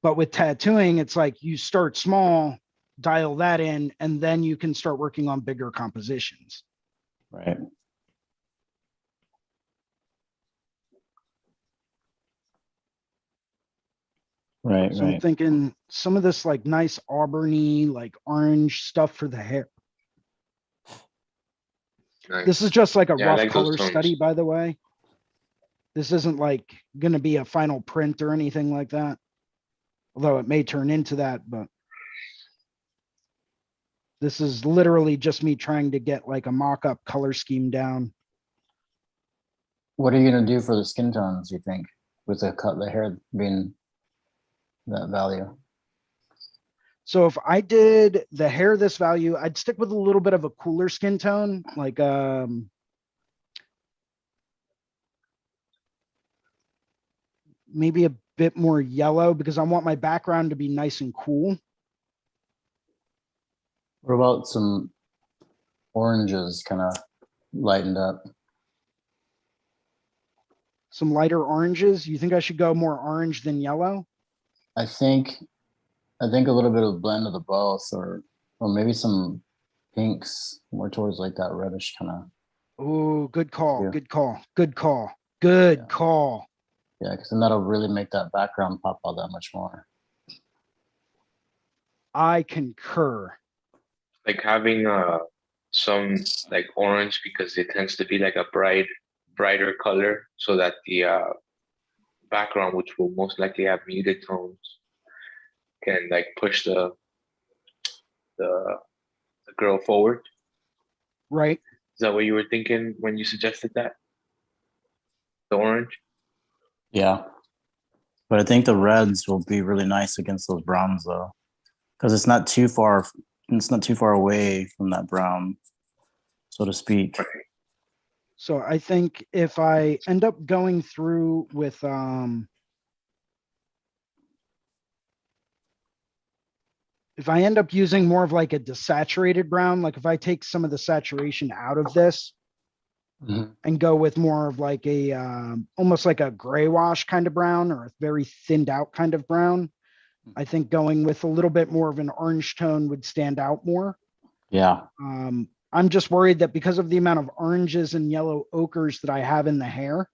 But with tattooing, it's like you start small, dial that in, and then you can start working on bigger compositions. Right. Right. So I'm thinking some of this like nice auburny, like orange stuff for the hair. Nice. This is just like a rough like color study, by the way. This isn't like going to be a final print or anything like that. Although it may turn into that, but this is literally just me trying to get like a mock-up color scheme down. What are you going to do for the skin tones, you think, with the hair being that value? So if I did the hair this value, I'd stick with a little bit of a cooler skin tone, like maybe a bit more yellow, because I want my background to be nice and cool. What about some oranges kind of lightened up? Some lighter oranges. You think I should go more orange than yellow? I think a little bit of blend of the both, or maybe some pinks more towards like that reddish kind of. Oh, good call. Yeah. Good call. Good call. Good call. Yeah, because then that'll really make that background pop out that much more. I concur. Like having some like orange, because it tends to be like a brighter color, so that the background, which will most likely have muted tones, can like push the girl forward. Right. Is that what you were thinking when you suggested that? The orange? Yeah. But I think the reds will be really nice against those browns though, because it's not too far away from that brown, so to speak. So I think if I end up going through with if I end up using more of like a desaturated brown, like if I take some of the saturation out of this and go with more of like a almost like a gray wash kind of brown, or a very thinned out kind of brown, I think going with a little bit more of an orange tone would stand out more. Yeah. I'm just worried that because of the amount of oranges and yellow ochres that I have in the hair,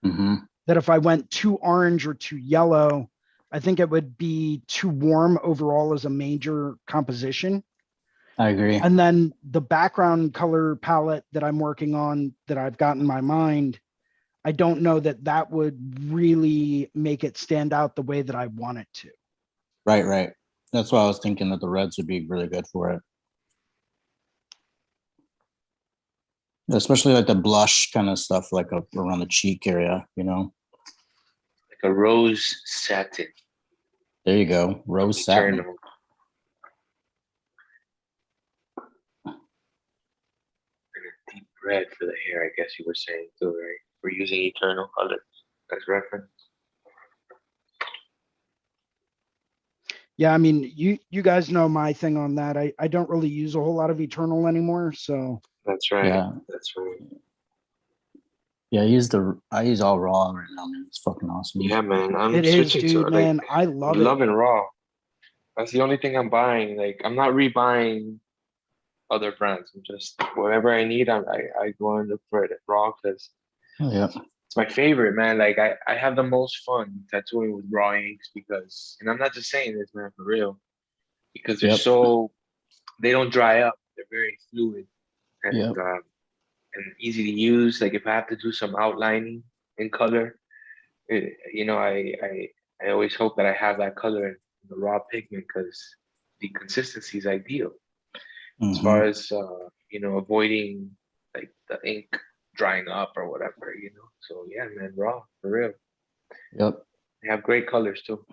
that if I went too orange or too yellow, I think it would be too warm overall as a major composition. I agree. And then the background color palette that I'm working on, that I've got in my mind, I don't know that that would really make it stand out the way that I want it to. Right. That's why I was thinking that the reds would be really good for it. Especially like the blush kind of stuff, like up around the cheek area, Like a rose satin. There you go. Rose satin. And a deep red for the hair, I guess you were saying too, right? We're using eternal colors as reference. Yeah, I mean, you guys know my thing on that. I don't really use a whole lot of Eternal anymore, so That's right. Yeah. That's right. Yeah, I use all raw right now, man. It's fucking awesome. Yeah, man. I'm it is, switching dude, to man. I I'm love it. loving raw. That's the only thing I'm buying. Like, I'm not rebuying other brands. I'm just whatever I need. I go and look for it at raw because Oh, yeah. it's my favorite, man. Like, I have the most fun tattooing with raw inks because, and I'm not just saying this, man, for real, because they're Yep. so they don't dry up. They're very fluid Yep. and easy to use. Like, if I have to do some outlining in color, you know, I always hope that I have that color in the raw pigment because the consistency is ideal as far Mhm. as you know, avoiding like the ink drying up or whatever, you know. So yeah, man, raw for real. Yep. They have great colors too.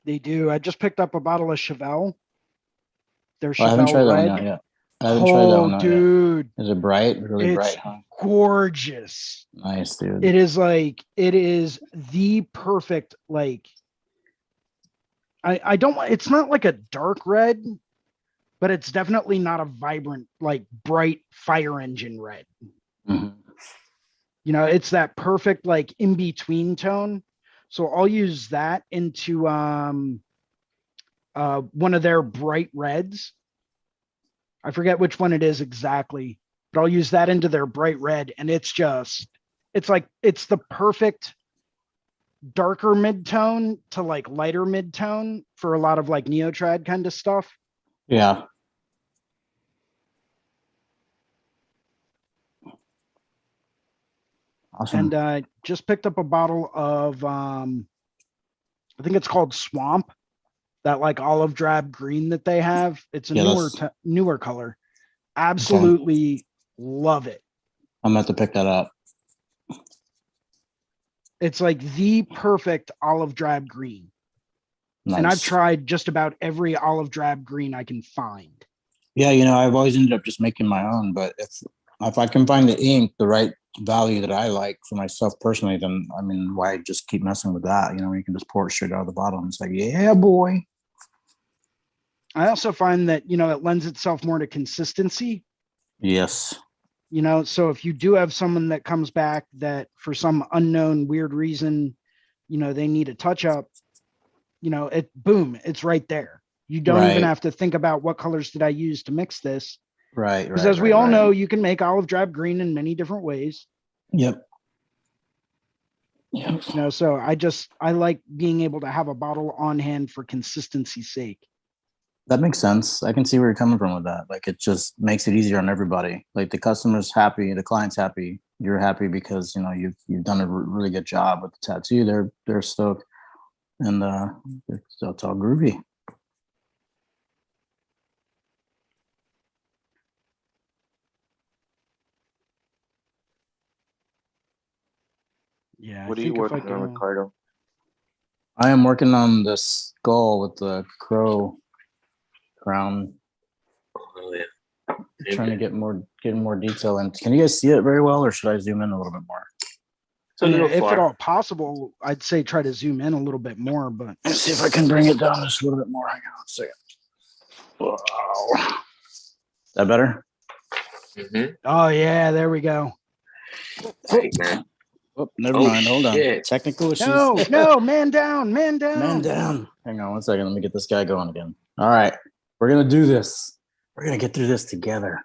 They do. I just picked up a bottle of Chevelle. Their Oh, I haven't tried Chevelle that one Red. out yet. I haven't tried that Oh, one out yet. dude, Is it bright? Really it's bright, huh? gorgeous. Nice, dude. It is the perfect, like, I don't want, it's not like a dark red, but it's definitely not a vibrant, like bright fire engine red. Mhm. You know, it's that perfect, like in between tone. So I'll use that into one of their bright reds. I forget which one it is exactly, but I'll use that into their bright red. And it's the perfect darker mid-tone to like lighter mid-tone for a lot of like neotrad kind of stuff. Yeah. Awesome. And just picked up a bottle of I think it's called Swamp, that like olive drab green that they have. It's a Yeah, newer color. Absolutely love it. I'm gonna have to pick that up. It's like the perfect olive drab green. Nice. And I've tried just about every olive drab green I can find. Yeah, you know, I've always ended up just making my own, but if I can find the ink, the right value that I like for myself personally, then I mean, why just keep messing with that? You know, you can just pour it straight out of the bottle and say, yeah, boy. I also find that, you know, it lends itself more to consistency. Yes. You know, so if you do have someone that comes back that for some unknown weird reason, you know, they need a touch up, you know, it's right there. You don't even Right. have to think about what colors did I use to mix this. Right. Because Right. as we right, all right. know, you can make olive drab green in many different ways. Yep. Yep. You know, so I like being able to have a bottle on hand for consistency's sake. That makes sense. I can see where you're coming from with that. Like, it just makes it easier on everybody. Like, the customer's happy, the client's happy, you're happy because, you know, you've done a really good job with the tattoo. They're stoked, and it's all groovy. Yeah, What I are you think if I working on, go, Ricardo? I am working on the skull with the crow crown. Oh yeah. Trying to get more detail in. Can you guys see it very well, or should I zoom in a little bit more? It's a I mean, little if at far. all possible, I'd say try to zoom in a little bit more, but Let's see if I can bring it down just a little bit more. Hang on a second. Wow. Is that better? Mm-hmm. oh yeah, there we go. Hey, man. Oh, never Oh, mind. Hold on. shit. Technical issues. No, man down, man down. Man down. Hang on one second. Let me get this guy going again. All right. We're going to do this. We're going to get through this together.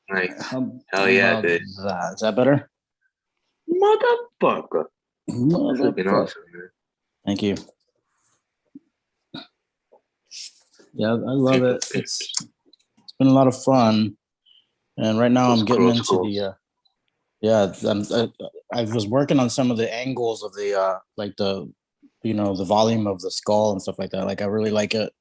Nice. How Hell yeah, about dude. that? Is that better? Motherfucker. That's looking Motherfucker. awesome, man. Thank you. Yeah, I love it. It's been a lot of fun. And right now Those I'm getting crow into skulls. I was working on some of the angles of the like the, you know, the volume of the skull and stuff like that. Like, I really like it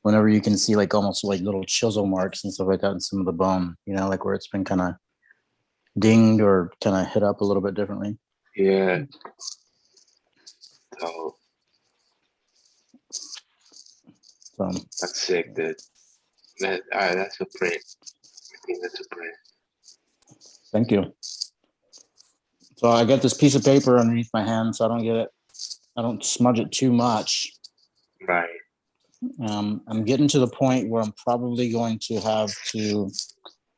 whenever you can see like almost like little chisel marks and stuff like that in some of the bone, you know, like where it's been kind of dinged or kind of hit up a little bit differently. Yeah. So So that's sick, dude. All right, that's a print. I think that's a print. thank you. So I got this piece of paper underneath my hand so I don't get it I don't smudge it too much. Right. I'm getting to the point where I'm probably going to have to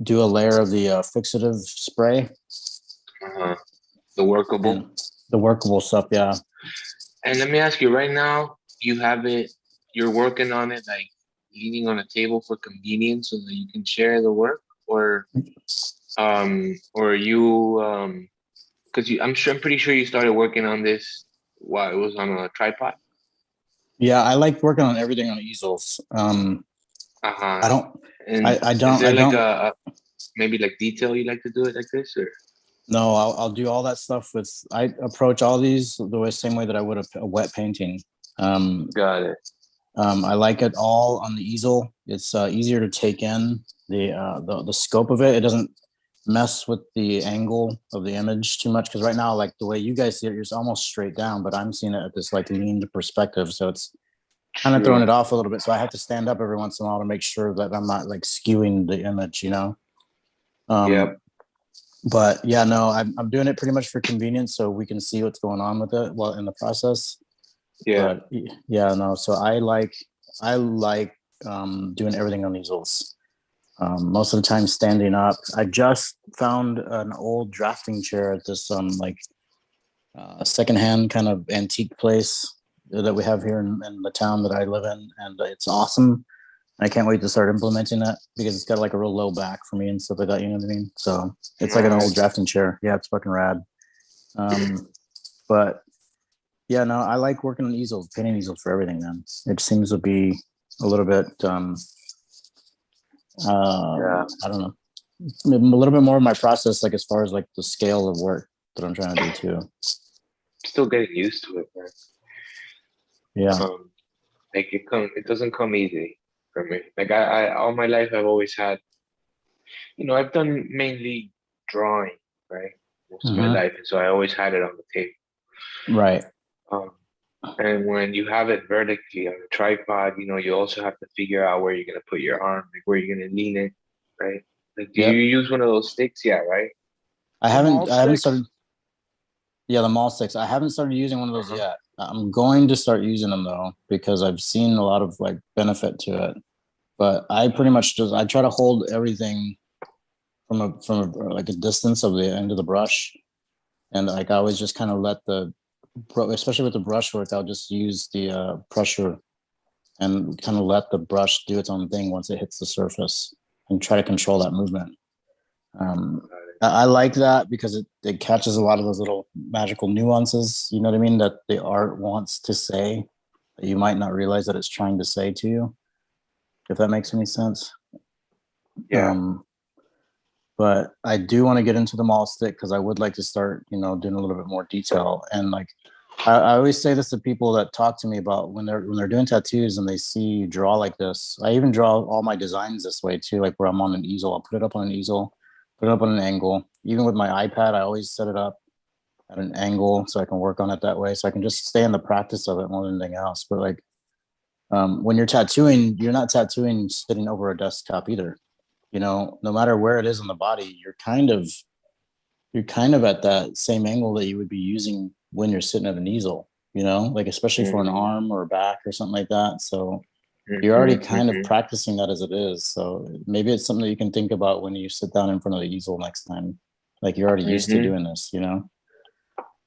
do a layer of the fixative spray. The workable. And the workable stuff, yeah. And let me ask you, right now, you have it, you're working on it, like leaning on a table for convenience so that you can share the work, or you, because I'm pretty sure you started working on this while it was on a tripod. Yeah, I like working on everything on easels. I don't. And I don't. is there I like don't. a maybe like detail you like to do it like this, or? No, I'll do all that stuff with. I approach all these the same way that I would a wet painting. Got it. I like it all on the easel. It's easier to take in the scope of it. It doesn't mess with the angle of the image too much, because right now, like the way you guys see it, it's almost straight down, but I'm seeing it at this like leaned perspective, so it's kind of throwing it off a little bit. So I have to stand up every once in a while to make sure that I'm not like skewing the image, you know. Yep. But yeah, no, I'm doing it pretty much for convenience, so we can see what's going on with it while in the process. Yeah. But yeah, no. So I like doing everything on easels. Most of the time standing up. I just found an old drafting chair at this secondhand kind of antique place that we have here in the town that I live in, and it's awesome. I can't wait to start implementing that because it's got like a real low back for me and stuff like that. You know what I mean? So it's like an old drafting chair. Yeah, it's fucking rad. But yeah, no, I like working on easels, painting easels for everything, man. It seems to be a little bit, I don't know, a little bit more of my process, like as far as like the scale of work that I'm trying to do too. Still getting used to it, man. Yeah. Like it doesn't come easy for me. Like I all my life I've always had, I've done mainly drawing, right? Most of my life. And so I always had it on the table. Right. And when you have it vertically on a tripod, you also have to figure out where you're gonna put your arm, like where you're gonna lean it, right? Like, do you use one of those sticks? Yeah, right. I haven't started. Yeah, the mall sticks. I haven't started using one of those yet. I'm going to start using them though, because I've seen a lot of like benefit to it. But I pretty much I try to hold everything from like a distance of the end of the brush, and like I always just kind of let especially with the brush work, I'll just use the pressure and kind of let the brush do its own thing once it hits the surface, and try to control that movement. I like that because it catches a lot of those little magical nuances, you know what I mean, that the art wants to say that you might not realize that it's trying to say to you, if that makes any sense. Yeah. But I do want to get into the mall stick because I would like to start, doing a little bit more detail. And like I always say this to people that talk to me about when they're doing tattoos and they see you draw like this. I even draw all my designs this way too, like where I'm on an easel. I'll put it up on an easel, put it up on an angle. Even with my iPad, I always set it up at an angle so I can work on it that way. So I can just stay in the practice of it more than anything else. But like when you're tattooing, you're not tattooing sitting over a desktop either. No matter where it is on the body, you're kind of at that same angle that you would be using when you're sitting at an easel, like especially for an arm or a back or something like that. So you're already kind of practicing that as it is. So maybe it's something that you can think about when you sit down in front of the easel next time. Like you're already used to doing this,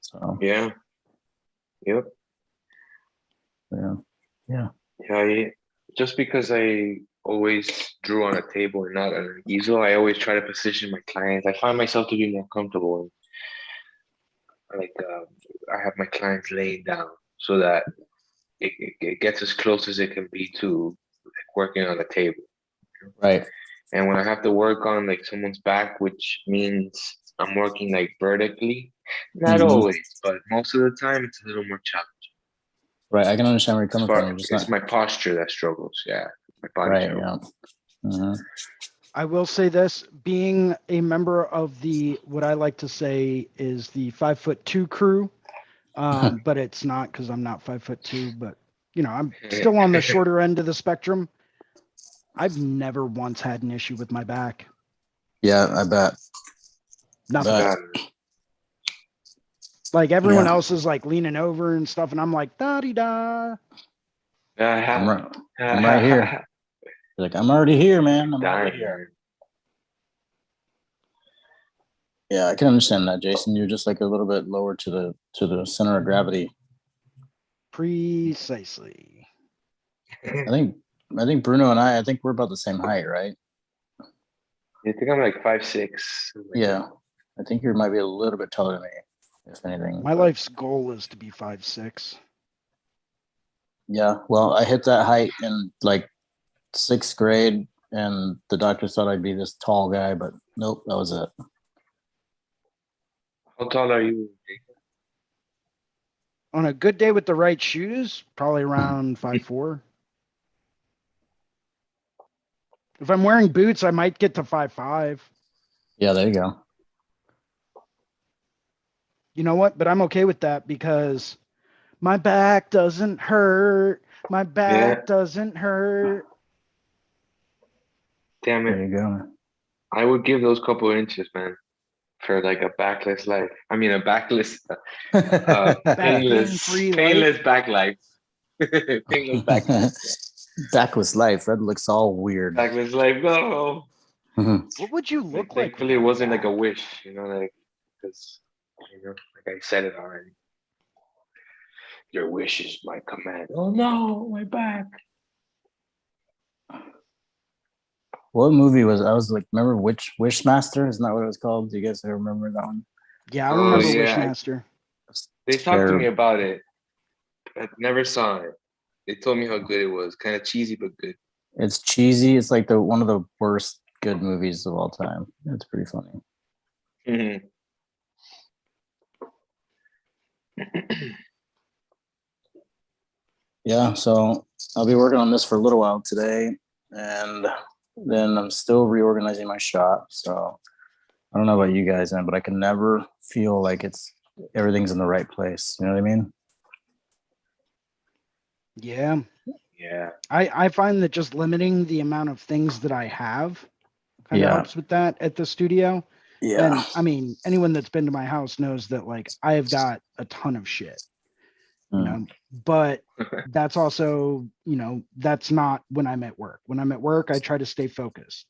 So yeah. Yep. Yeah. Just because I always drew on a table and not on an easel, I always try to position my clients. I find myself to be more comfortable. Like I have my clients laying down so that it gets as close as it can be to like working on a table. Right. And when I have to work on like someone's back, which means I'm working like vertically, not always, but most of the time it's a little more challenging. Right. I can understand where you're coming from. It's my posture that struggles. Yeah. My body struggles. Yeah. I will say this, being a member of what I like to say is the 5'2" crew, but it's not because I'm not 5'2", but I'm still on the shorter end of the spectrum. I've never once had an issue with my back. Yeah, I bet. Nothing. Like everyone Yeah. else is like leaning over and stuff, and I'm like da di da. I'm right here. Like, I'm already here, man. I'm already here. Yeah, I can understand that, Jason. You're just like a little bit lower to the center of gravity. Precisely. I think Bruno and I think we're about the same height, right? I think I'm like 5'6". Yeah. I think you might be a little bit taller than me, if anything. My life's goal is to be 5'6". Yeah. Well, I hit that height in like 6th grade, and the doctor thought I'd be this tall guy, but nope, that was it. How tall are you, Jacob? On a good day with the right shoes, probably around 5'4". If I'm wearing boots, I might get to 5'5". Yeah, there you go. You know what? But I'm okay with that because my back doesn't hurt. My back doesn't hurt. Damn There it. you go. I would give those couple inches, man, for like a backless life. I mean, a backless, painless back life. Painless back life. Backless life. That looks all weird. Backless life. No. What would you look like? Thankfully, it wasn't like a wish, you know, like, because, you know, like I said it already. Your wish is my command. Oh no, my back. What movie was I was like, remember Wishmaster? Isn't that what it was called? Do you guys ever remember that one? Yeah, I remember yeah. Wishmaster. They talked to me about it. I never saw it. They told me how good it was. Kind of cheesy, but good. It's cheesy. It's like one of the worst good movies of all time. It's pretty funny. Mm-hmm. Yeah, so I'll be working on this for a little while today, and then I'm still reorganizing my shop. So I don't know about you guys, man, but I can never feel like everything's in the right place. You know what I mean? Yeah. Yeah. I find that just limiting the amount of things that I have kind of helps with that at the studio. Yeah. And I mean, anyone that's been to my house knows that like I've got a ton of shit, you know, but that's also, you know, that's not when I'm at work. When I'm at work, I try to stay focused.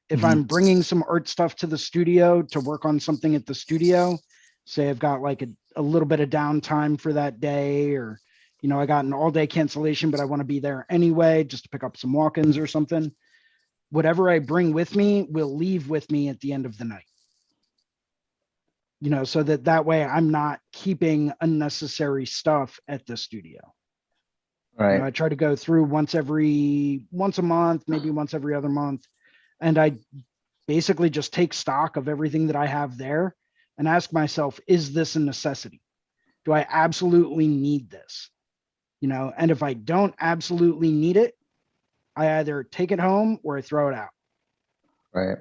If I'm bringing some art stuff to the studio to work on something at the studio, say I've got like a little bit of downtime for that day, or, you know, I got an all day cancellation, but I want to be there anyway, just to pick up some walk-ins or something. Whatever I bring with me will leave with me at the end of the night. You know, so that way I'm not keeping unnecessary stuff at the studio. Right. You know, I try to go through once a month, maybe once every other month. And I basically just take stock of everything that I have there and ask myself, is this a necessity? Do I absolutely need this? You know, and if I don't absolutely need it, I either take it home or I throw it out. Right.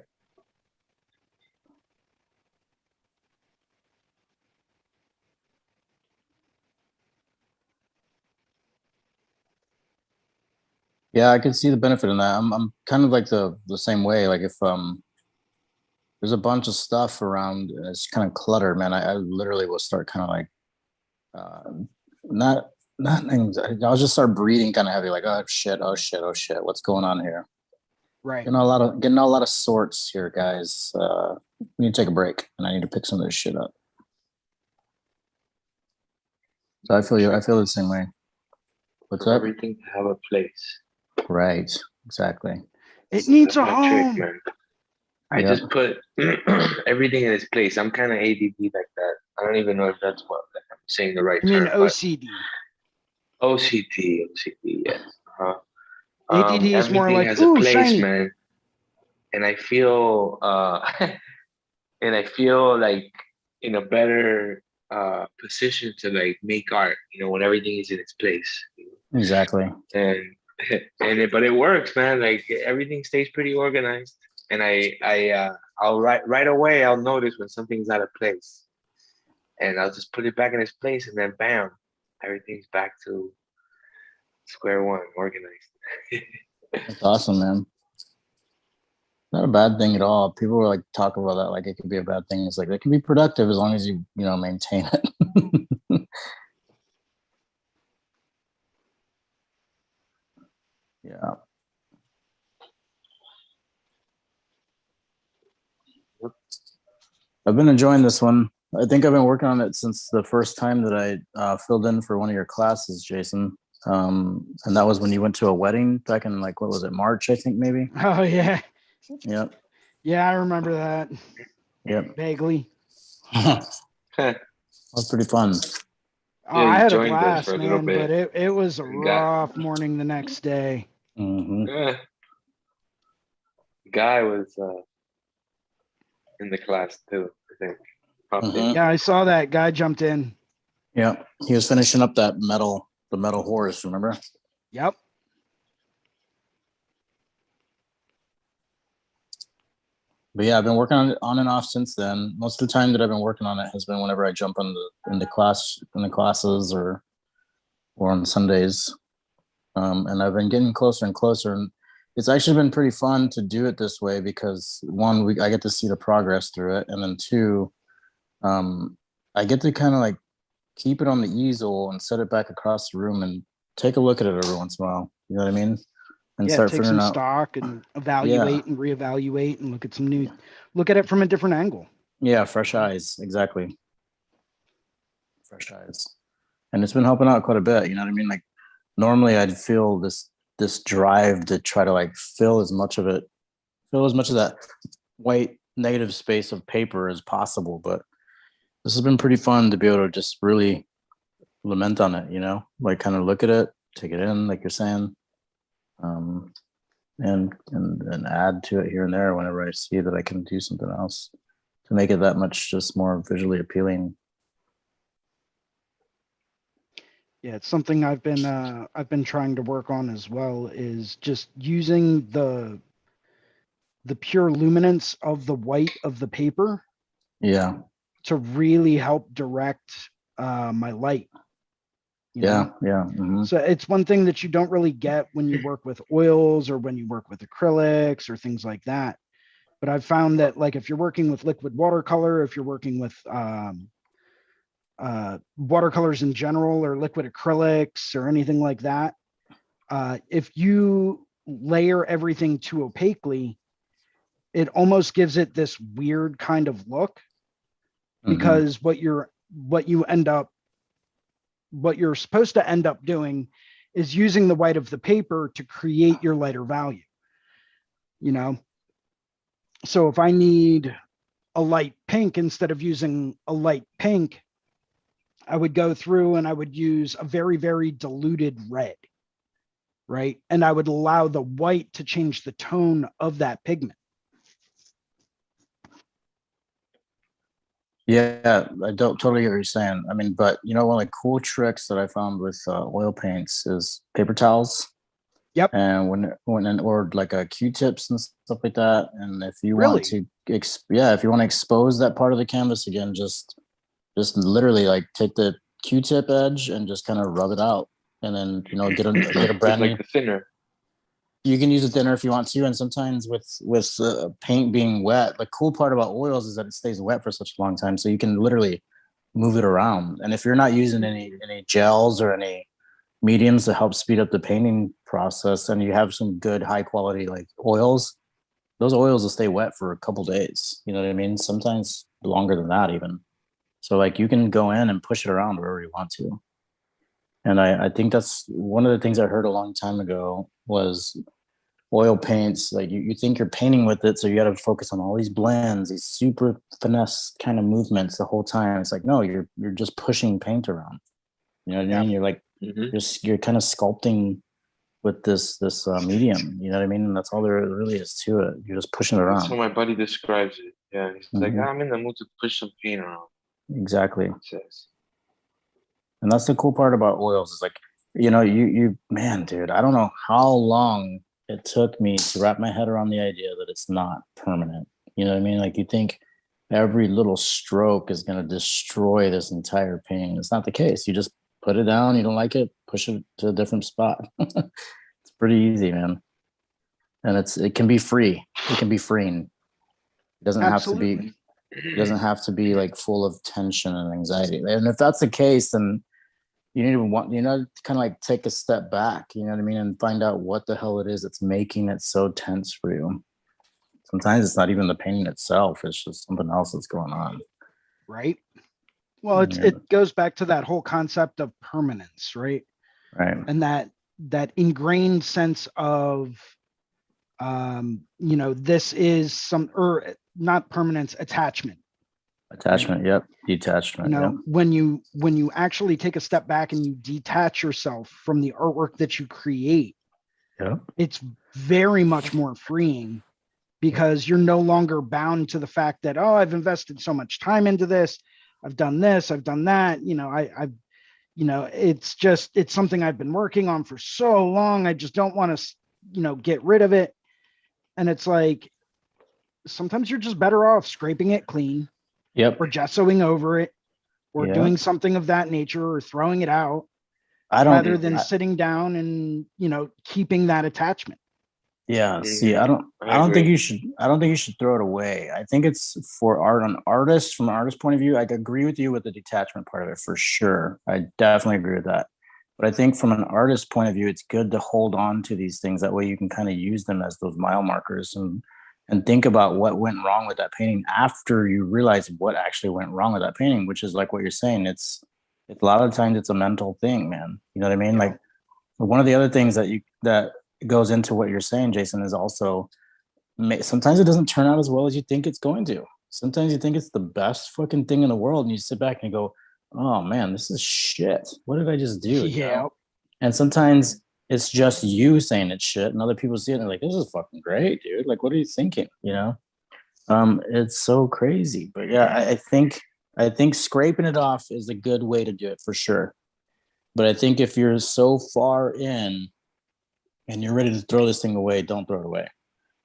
Yeah, I can see the benefit in that. I'm kind of like the same way. Like if there's a bunch of stuff around and it's kind of cluttered, man, I literally will start kind of like not anxiety. I'll just start breathing kind of heavy, like oh shit, what's going on here? Right. Getting a lot of sorts here, guys. We need to take a break, and I need to pick some of this shit up. So I feel you. I feel the same way. What's up? Everything to have a place. Right. Exactly. It needs a my home. trick, man. I just put everything in its place. I'm kind of ADD like that. I don't even know if that's what I'm saying the right I mean, term. OCD. OCD, yes. ADD is more like, has a place, shiny. man. And I feel like in a better position to like make art, you know, when everything is in its place. Exactly. But it works, man. Like everything stays pretty organized, and I'll right away I'll notice when something's out of place, and I'll just put it back in its place, and then bam, everything's back to square one, organized. That's awesome, man. Not a bad thing at all. People were like talk about that like it could be a bad thing. It's like it can be productive as long as you maintain it. Yeah. I've been enjoying this one. I think I've been working on it since the first time that I filled in for one of your classes, Jason. And that was when you went to a wedding back in like, what was it, March, I think maybe? Oh yeah. Yep. Yeah, I remember that Yep. vaguely. That was pretty fun. Oh, Yeah, I you had a joined us for blast, a little man, but bit. it was a And got rough morning the next day. Mm-hmm. guy was in the class too, I think. Popped in. Yeah, I saw that guy jumped in. Yeah. He was finishing up the metal horse, remember? Yep. But yeah, I've been working on it on and off since then. Most of the time that I've been working on it has been whenever I jump in the classes or on Sundays. And I've been getting closer and closer, and it's actually been pretty fun to do it this way because one, I get to see the progress through it, and then two, I get to kind of like keep it on the easel and set it back across the room and take a look at it every once in a while. You know what I mean? And Yeah, start take figuring some out. stock and evaluate and reevaluate and look at it from a different angle. Yeah, fresh eyes, exactly. Fresh eyes, and it's been helping out quite a bit. You know what I mean? Like normally, I'd feel this drive to try to like fill as much of that white negative space of paper as possible. But this has been pretty fun to be able to just really lament on it, like kind of look at it, take it in, like you're saying, and add to it here and there whenever I see that I can do something else to make it that much just more visually appealing. Yeah, it's something I've been trying to work on as well, is just using the pure luminance of the white of the paper to really help direct my light. Yeah. Mm-hmm. So it's one thing that you don't really get when you work with oils or when you work with acrylics or things like that. But I've found that like if you're working with liquid watercolor, if you're working with watercolors in general or liquid acrylics or anything like that, if you layer everything too opaquely, it almost gives it this weird kind of look, because what you're supposed to end up doing is using the white of the paper to create your lighter value. So if I need a light pink, instead of using a light pink, I would go through and I would use a very, very diluted red, right? And I would allow the white to change the tone of that pigment. Yeah, I don't totally get what you're saying. I mean, but one of the cool tricks that I found with oil paints is paper towels. Yep. And or like Q-tips and stuff like that. And if you Really? want to, if you want to expose that part of the canvas again, just literally like take the Q-tip edge and just kind of rub it out, and then get a brand new. Like the thinner. You can use a thinner if you want to, and sometimes with paint being wet, the cool part about oils is that it stays wet for such a long time, so you can literally move it around. And if you're not using any gels or any mediums to help speed up the painting process, and you have some good high quality like oils, those oils will stay wet for a couple days. You know what I mean? Sometimes longer than that even. So like you can go in and push it around wherever you want to. And I think that's one of the things I heard a long time ago was oil paints. Like you think you're painting with it, so you got to focus on all these blends, these super finesse kind of movements the whole time. It's like, no, you're just pushing paint around. You know what I mean? You're like, you're kind of sculpting with this medium. You know what I mean? And that's all there really is to it. You're just pushing it around. That's how my buddy describes it. Yeah, he's like, I'm in the mood to push some paint around. Exactly. It says. And that's the cool part about oils is like, you man, dude, I don't know how long it took me to wrap my head around the idea that it's not permanent. You know what I mean? Like you think every little stroke is going to destroy this entire painting. It's not the case. You just put it down. You don't like it, push it to a different spot. It's pretty easy, man. and it can be free. It can be freeing. It doesn't have to be. Absolutely. It doesn't have to be like full of tension and anxiety. And if that's the case, then you need to kind of like take a step back, you know what I mean, and find out what the hell it is that's making it so tense for you. Sometimes it's not even the painting itself; it's just something else that's going on. Right. Well, it goes back to that whole concept of permanence, right? Right. And that ingrained sense of, this is or not permanence, attachment. Attachment. Yep. Detachment. Yep. When you actually take a step back and you detach yourself from the artwork that you create, it's very much more freeing, because you're no longer bound to the fact that, oh, I've invested so much time into this, I've done this, I've done that, it's something I've been working on for so long, I just don't want to get rid of it. And it's like, sometimes you're just better off scraping it clean, or gessoing over it, or doing something of that nature, or throwing it out, rather than sitting down and keeping that attachment. Yeah. See, I don't think you should throw it away. I think it's for from an artist point of view, I agree with you with the detachment part of it for sure. I definitely agree with that. But I think from an artist point of view, it's good to hold on to these things. That way you can kind of use them as those mile markers and think about what went wrong with that painting after you realize what actually went wrong with that painting, which is like what you're saying. It's a lot of times it's a mental thing, man. You know what I mean? Like, one of the other things that goes into what you're saying, Jason, is also sometimes it doesn't turn out as well as you think it's going to. Sometimes you think it's the best fucking thing in the world, and you sit back and you go, oh man, this is shit. What did I just do? Yeah. And sometimes it's just you saying it's shit, and other people see it and they're like, this is fucking great, dude. Like, what are you thinking? It's so crazy. But yeah, I think scraping it off is a good way to do it for sure. But I think if you're so far in and you're ready to throw this thing away, don't throw it away.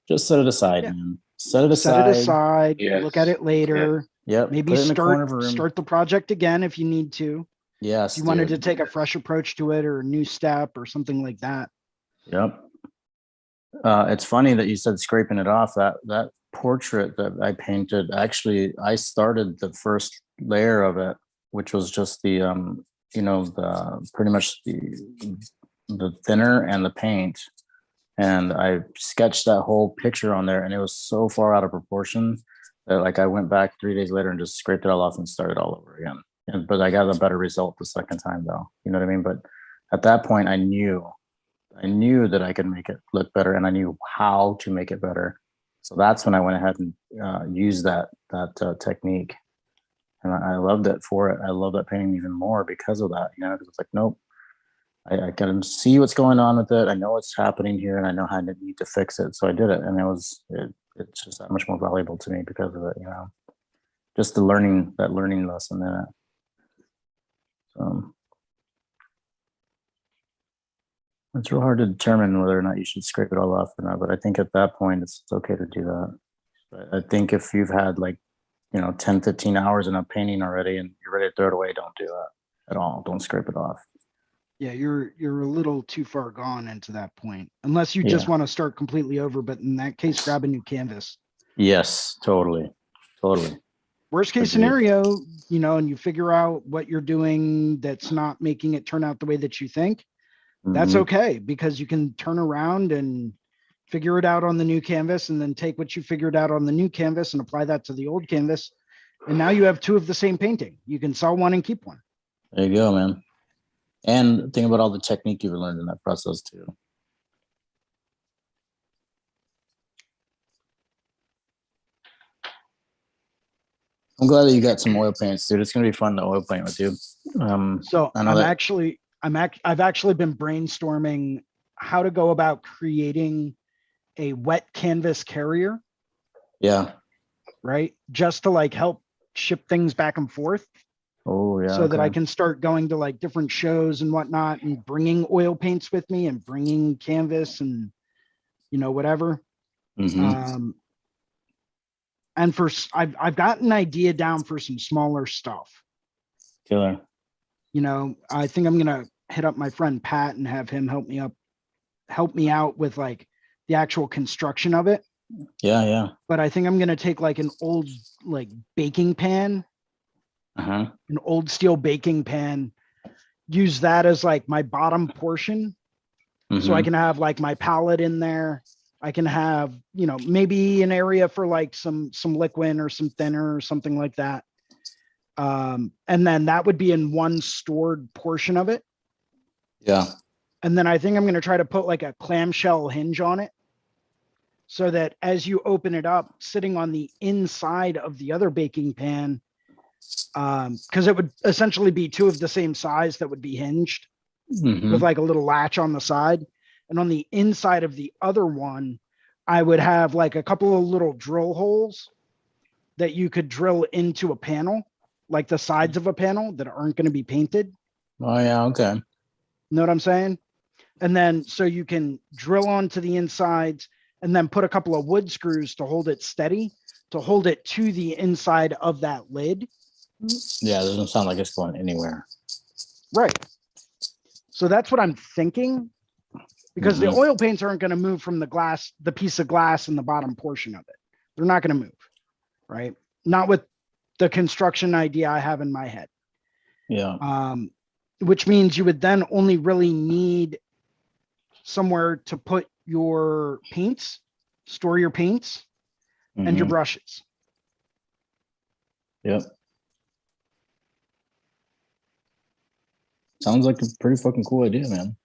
Just set it aside, man. Set it aside. Yes. Look at it later. Yep. Maybe Put it in the corner of a room. Start the project again if you need to. Yes. If you wanted to take a fresh approach to it, or a new step or something like that. Yep. It's funny that you said scraping it off. That portrait that I painted, actually, I started the first layer of it, which was just the the pretty much the thinner and the paint, and I sketched that whole picture on there, and it was so far out of proportion that like I went back 3 days later and just scraped it all off and started all over again. But I got a better result the second time, though. You know what I mean? But at that point, I knew that I could make it look better, and I knew how to make it better. So that's when I went ahead and used that technique, and I loved it for it. I love that painting even more because of that. Because it's like, nope, I can see what's going on with it. I know what's happening here, and I know how I need to fix it. So I did it, and it's just that much more valuable to me because of it. Just that learning lesson in it. So it's real hard to determine whether or not you should scrape it all off or not. But I think at that point, it's okay to do that. But I think if you've had 10, 15 hours in a painting already and you're ready to throw it away, don't do that at all. Don't scrape it off. Yeah, you're a little too far gone into that point, unless you just want to start completely over. But in that case, grab a new canvas. Yes, totally. Worst case scenario, and you figure out what you're doing that's not making it turn out the way that you think. That's okay, because you can turn around and figure it out on the new canvas, and then take what you figured out on the new canvas and apply that to the old canvas. And now you have two of the same painting. You can sell one and keep one. There you go, man. And think about all the technique you've learned in that process too. I'm glad that you got some oil paints, dude. It's gonna be fun to oil paint with you. So I've actually been brainstorming how to go about creating a wet canvas carrier. Yeah. Right. Just to help ship things back and forth. Oh yeah. So that I can start going to different shows and whatnot, and bringing oil paints with me, and bringing canvas and whatever. And I've got an idea down for some smaller stuff. Killer. I think I'm gonna hit up my friend Pat and have him help me out with the actual construction of it. Yeah. But I think I'm going to take like an old like baking pan, Uh-huh. an old steel baking pan, use that as like my bottom portion. So I Mhm. can have like my palette in there. I can have, you know, maybe an area for like some liquid or some thinner or something like that. And then that would be in one stored portion of it. Yeah. And then I think I'm going to try to put like a clamshell hinge on it so that as you open it up, sitting on the inside of the other baking pan, because it would essentially be two of the same size that would be hinged Mhm. with like a little latch on the side. And on the inside of the other one, I would have like a couple of little drill holes that you could drill into a panel, like the sides of a panel that aren't going to be painted. Oh yeah, okay. Know what I'm saying? And then so you can drill onto the insides and then put a couple of wood screws to hold it steady, to hold it to the inside of that lid. Yeah, it doesn't sound like it's going anywhere. Right. So that's what I'm thinking, because the Mhm. oil paints aren't going to move from the glass, the piece of glass in the bottom portion of it. They're not going to move, right? Not with the construction idea I have in my head. Yeah. Which means you would then only really need somewhere to put your paints, store your paints and your Mhm. brushes. Yep. Sounds like a pretty fucking cool idea, man.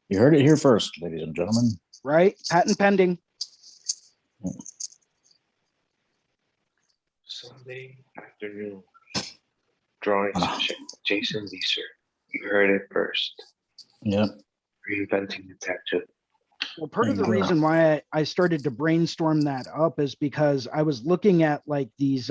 You heard it here first, ladies and gentlemen. Right? Patent pending. Sunday afternoon. Drawing Ah. session. Jason Leeser. You heard it first. Yep. Reinventing the tattoo. Well, part There of the you go. reason why I started to brainstorm that up is because I was looking at like these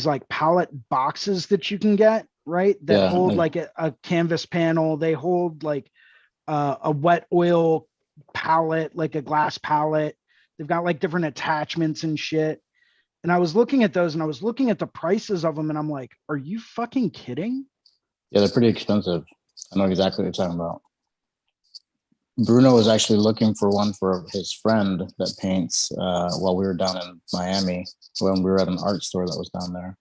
like palette boxes that you can get, right? That Yeah, hold like- like a canvas panel. They hold like a wet oil palette, like a glass palette. They've got like different attachments and shit. And I was looking at those and I was looking at the prices of them and I'm like, are you fucking kidding? Yeah, they're pretty expensive. I know exactly what you're talking about. Bruno was actually looking for one for his friend that paints while we were down in Miami when we were at an art store that was down there.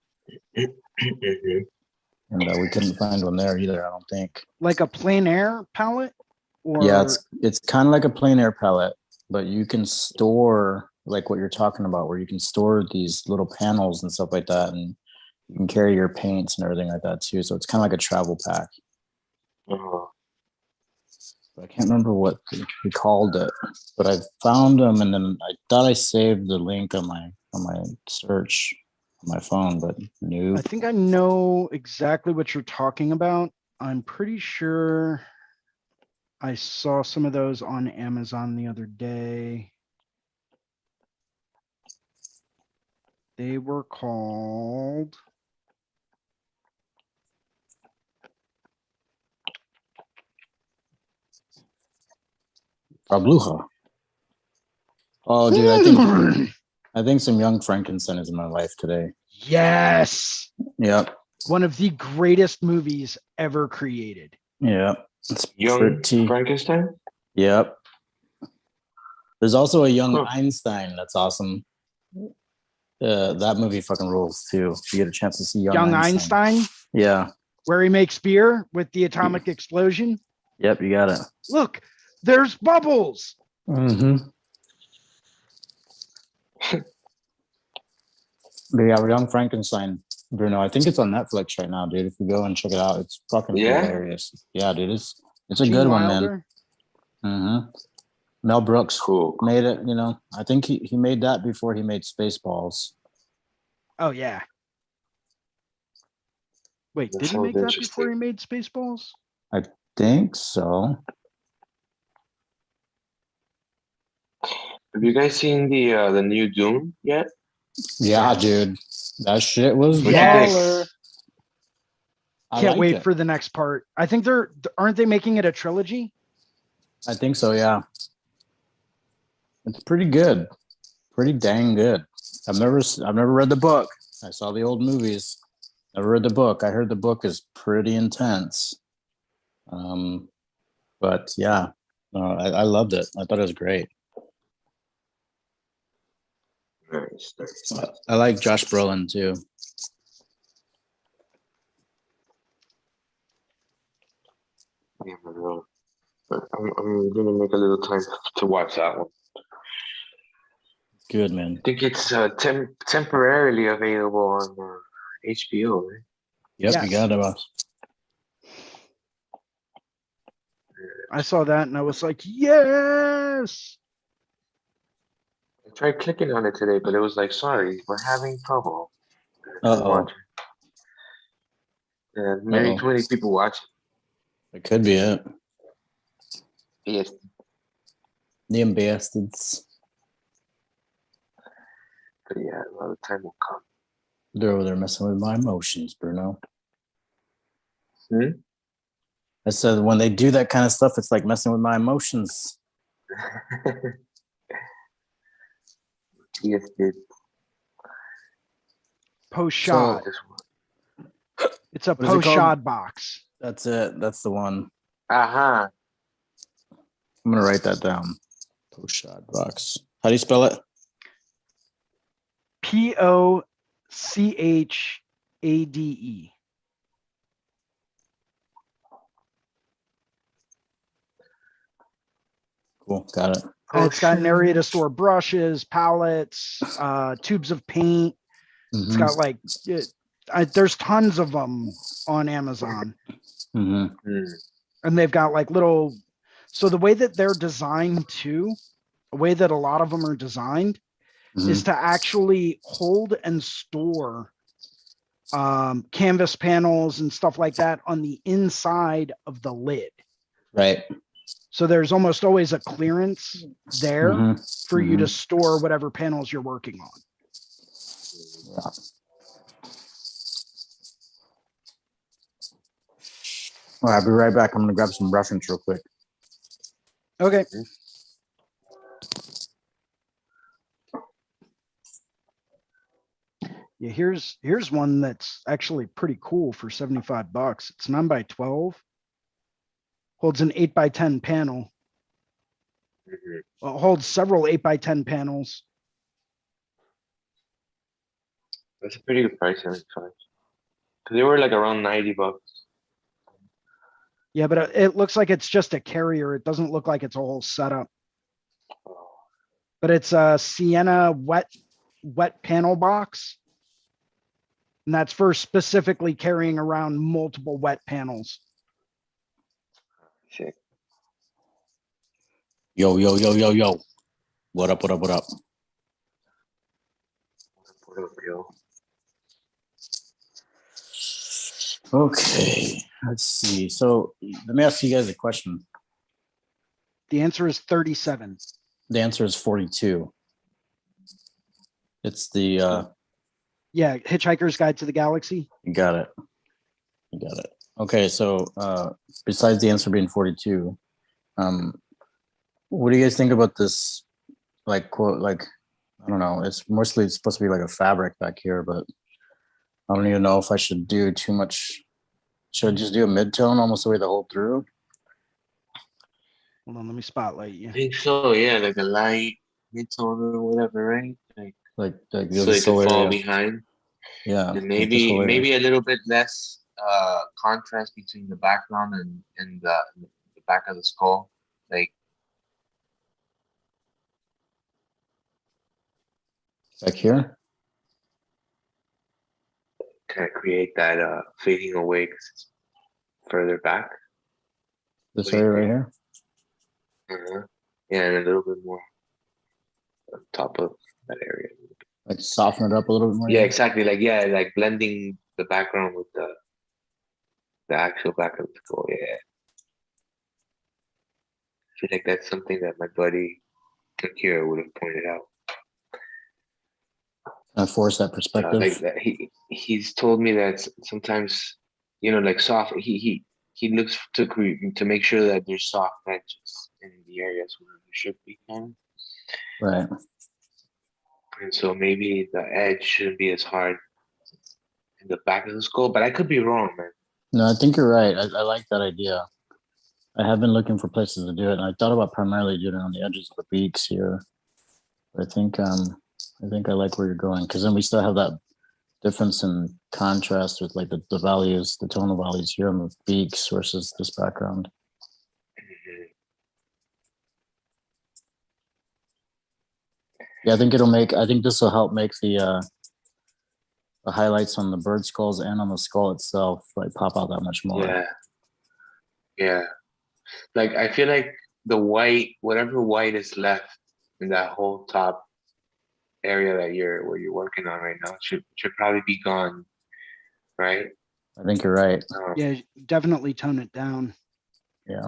And we couldn't find one there either, I don't think. Like a plein air palette? Or Yeah, it's kind of like a plein air palette, but you can store like what you're talking about, where you can store these little panels and stuff like that, and you can carry your paints and everything like that too. So it's kind of like a travel pack. Uh-huh. I can't remember what he called it, but I found them, and then I thought I saved the link on my search on my phone, but no. I think I know exactly what you're talking about. I'm pretty sure I saw some of those on Amazon the other day. They were called. Rabluja. Oh, dude, I think some young Frankenstein is in my life today. Yes. Yep. One of the greatest movies ever created. Yep. It's Young pretty. Frankenstein? Yep. There's also a young Huh. Einstein. That's awesome. That movie fucking rules too. If you get a chance to see Young Einstein, Yeah. where he makes beer with the atomic explosion. Yep, you got it. Look, there's bubbles. Mm-hmm. But yeah, Young Frankenstein, Bruno. I think it's on Netflix right now, dude. If you go and check it out, it's fucking hilarious. Yeah, dude, it's a Gene good one, Wilder. man. Mm-hmm. Mel Brooks Cool. made it. You know, I think he made that before he made Spaceballs. Oh yeah. Wait, That did he sounds make that interesting. before he made Spaceballs? I think so. Have you guys seen the new Doom yet? Yeah, Yes. dude, that shit was Yes. baller. I Can't liked wait it. for the next part. I think aren't they making it a trilogy? I think so. Yeah, it's pretty good, pretty dang good. I've never read the book. I saw the old movies. Never read the book. I heard the book is pretty intense. But But yeah, I loved it. I thought it was great. Nice. I like Josh Brolin too. Yeah, but I'm gonna make a little time to watch that one. Good, man. I think it's temporarily available on HBO, right? Yep, Yes. you got it. I saw that and I was like, yes. I tried clicking on it today, but it was like, sorry, we're having trouble. Uh-oh. Yeah, maybe 20 people watching. It could be it. Yes. The bastards. But yeah, a lot of time will come. They're over there messing with my emotions, Bruno. I said when they do that kind of stuff, it's like messing with my emotions. Yes, dude. Post shot. It's a What is it post called? shot box. That's it. That's the one. Uh-huh. I'm gonna write that down. Post shot box. How do you spell it? POCHADE. Cool. Got it. And it's got an area to store brushes, palettes, tubes of paint. It's got like, there's tons of them on Amazon. And they've got like little, so the way that they're designed too, the way that a lot of them are designed is to actually hold and store canvas panels and stuff like that on the inside of the lid. Right. So there's almost always a clearance there for you to store whatever panels you're working on. Yeah. All right, I'll be right back. I'm going to grab some reference real quick. Okay. Yeah, here's one that's actually pretty cool for $75. It's 9x12. Holds an 8x10 panel. Well, it holds several 8x10 panels. That's a pretty good price, because they were like around $90. Yeah, but it looks like it's just a carrier. It doesn't look like it's a whole setup. But it's a Sienna wet panel box. And that's for specifically carrying around multiple wet panels. Shit. Yo. What up? What up, yo? Okay, let's see. So let me ask you guys a question. The answer is 37. The answer is 42. It's the Yeah, Hitchhiker's Guide to the Galaxy. you got it. Okay, so besides the answer being 42, what do you guys think about this? Like quote, like I don't know. It's mostly supposed to be like a fabric back here, but I don't even know if I should do too much. Should I just do a mid-tone almost the way the whole through? Hold on, let me spotlight you. I think so, yeah, like a light mid-tone or whatever, right? Like so it can fall behind. Yeah. And maybe a little bit less contrast between the background and the back of the skull. Like back here? kind of create that fading away 'cause it's further back. This area right here? Yeah, and a little bit more on top of that area. Like soften it up a little bit more? Yeah, exactly. Like blending the background with the actual back of the skull. Yeah. I feel like that's something that my buddy Akira would have pointed out. Force that perspective. Like that, he's told me that sometimes, like soft. He looks to make sure that there's soft edges in the areas where there should be. Right. And so maybe the edge shouldn't be as hard in the back of the skull, but I could be wrong, man. No, I think you're right. I like that idea. I have been looking for places to do it, and I thought about primarily doing it on the edges of the beaks here. But I think I like where you're going, because then we still have that difference in contrast with like the values, the tonal values here on the beaks versus this background. Yeah, I think this will help make the highlights on the bird skulls and on the skull itself like pop out that much more. Yeah. Yeah. Like I feel like the white, whatever white is left in that whole top area that you're working on right now should probably be gone, right? I think you're right. Yeah, definitely tone it down. Yeah.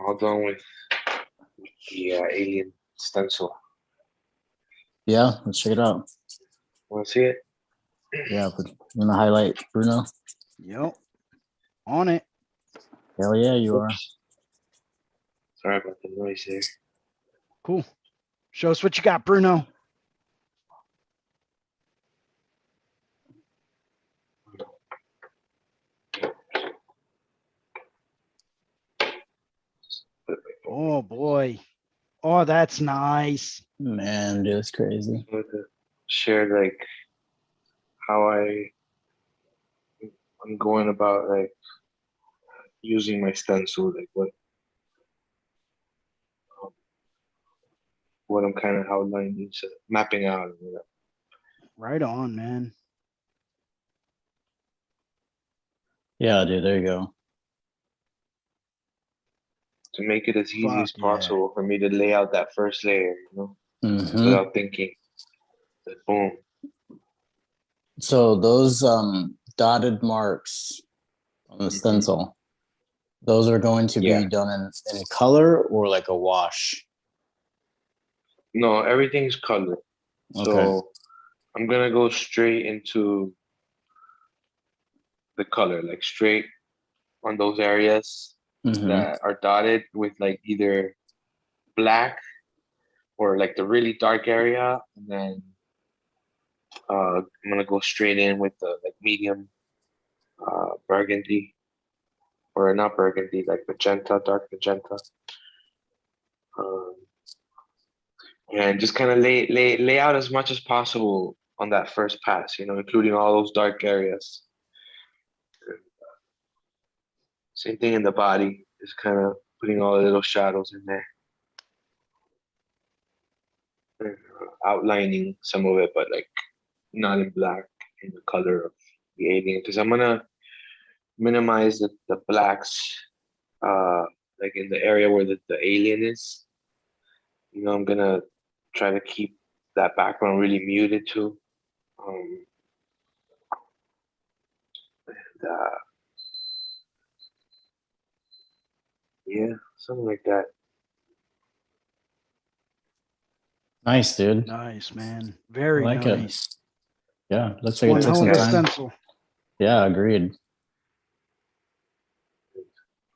I'm all done with the alien stencil. Yeah, let's check it out. Want to see it? Yeah, we're gonna highlight Bruno. Yep. On it. Hell yeah, you are. Oops. Sorry about the noise there. Cool. Show us what you got, Bruno. Oh boy. Oh, that's nice. Man, dude, it's crazy. I want to share like how I'm going about like using my stencil, like what I'm kind of outlining, so mapping out. Right on, man. Yeah, dude, there you go. To make it as easy Fuck as yeah. possible for me to lay out that first layer, Mhm. without thinking. Like, boom. So those dotted marks on the stencil, those are going to be done in color or like a wash? No, everything's colored. Okay. So I'm gonna go straight into the color, like straight on those areas that are dotted with like either black or like the really dark area, and then I'm gonna go straight in with the like medium burgundy, or not burgundy, like magenta, dark magenta, um, and just kind of lay out as much as possible on that first pass, including all those dark areas. Same thing in the body, just kind of putting all the little shadows in there, and, outlining some of it, but like not in black, in the color of the alien, because I'm gonna minimize the blacks, like in the area where the alien is. I'm gonna try to keep that background really muted too. Um, and, yeah, something like that. Nice, dude. Nice, man. I Very like nice. it. Yeah, looks like One it took hell some of a time. stencil. Yeah, agreed.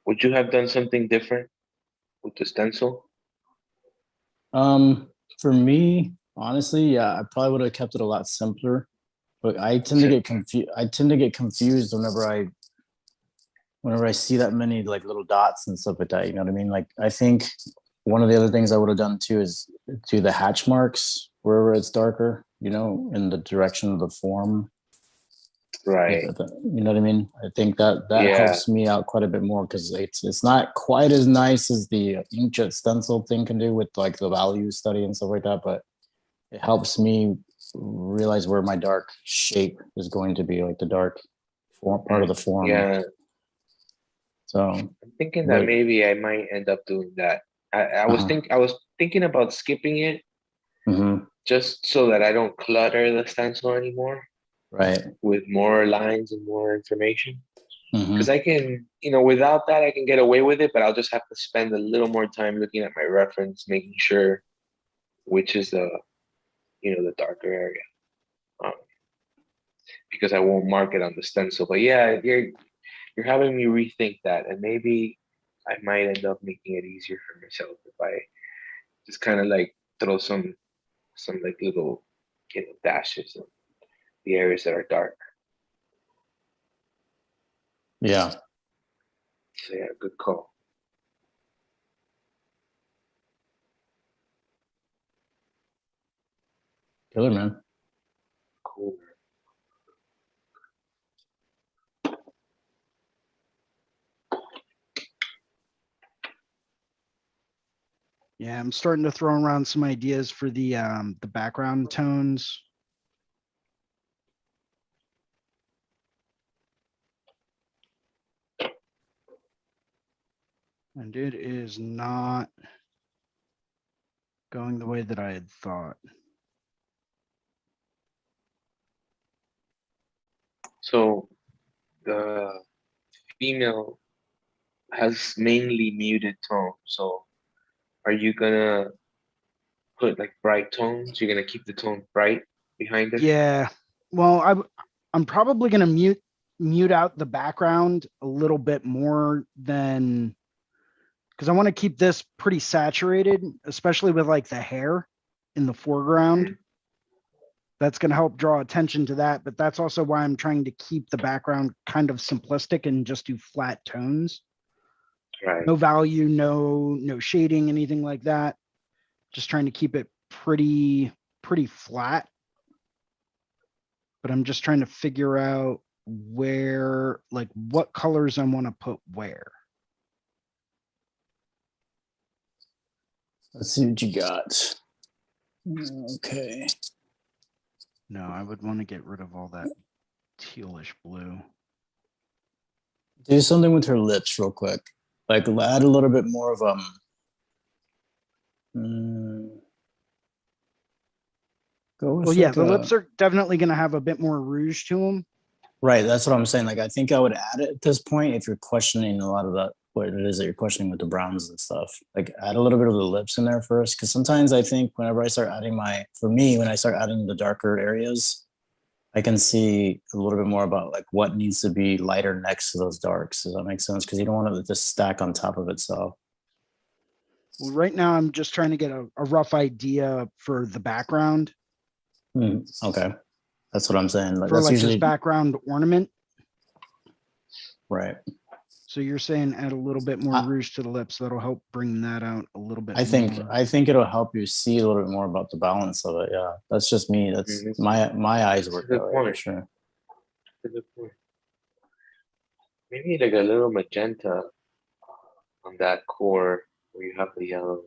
Would you have done something different with the stencil? For me, honestly, yeah, I probably would have kept it a lot simpler. But I tend to get confused. I tend to get confused whenever I see that many like little dots and stuff like that. You know what I mean? Like I think one of the other things I would have done too is do the hatch marks wherever it's darker, in the direction of the form. Right. You know what I mean? I think that helps me out quite a bit more, because it's not quite as nice as the inkjet stencil thing can do with like the value study and stuff like that, but it helps me realize where my dark shape is going to be, like the dark part of the form. Yeah. So I'm thinking that maybe I might end up doing that. I was thinking about skipping it, just so that I don't clutter the stencil anymore. Right. With more lines and more information. Because I can, without that, I can get away with it, but I'll just have to spend a little more time looking at my reference, making sure which is the darker area. Because I won't mark it on the stencil. But yeah, you're having me rethink that, and maybe I might end up making it easier for myself if I just kind of like throw some like little dashes in the areas that are dark. Yeah. So yeah, good call. Killer, man. Cool. Yeah, I'm starting to throw around some ideas for the background tones. And it is not going the way that I had thought. So the female has mainly muted tone. So are you gonna put like bright tones? You're gonna keep the tone bright behind it? Yeah. Well, I'm probably going to mute out the background a little bit more than, because I want to keep this pretty saturated, especially with like the hair in the foreground. Mhm. That's going to help draw attention to that. But that's also why I'm trying to keep the background kind of simplistic and just do flat tones. Right. No value, no shading, anything like that. Just trying to keep it pretty flat. But I'm just trying to figure out where, like, what colors I want to put where. Let's see what you got. Okay. No, I would want to get rid of all that tealish blue. Do something with her lips real quick. Like add a little bit more of go with Well, yeah, like the lips are definitely going to have a bit more rouge to them. right. That's what I'm saying. Like I think I would add it at this point if you're questioning a lot of that, what it is that you're questioning with the browns and stuff. Like add a little bit of the lips in there first, because sometimes I think whenever I start adding for me, when I start adding the darker areas, I can see a little bit more about like what needs to be lighter next to those darks. Does that make sense? Because you don't want to just stack on top of itself. Well, right now I'm just trying to get a rough idea for the background. Okay. That's what I'm saying. Like, for that's like usually this background ornament. right. So you're saying add a little bit more rouge to the lips. That'll help bring that out a little bit. I think it'll help you see a little bit more about the balance of it. Yeah, that's just me. That's my eyes work that way for sure. That's a good point. Maybe like a little magenta on that core where you have the yellow.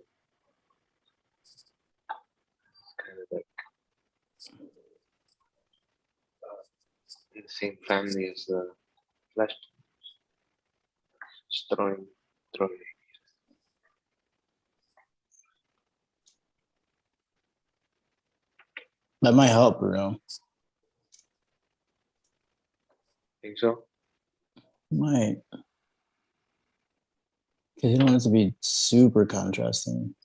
It's kind of like in the same family as the flesh tones. Just throwing. That might help, Bruno. Think so? Might. Because you don't want it to be super contrasting.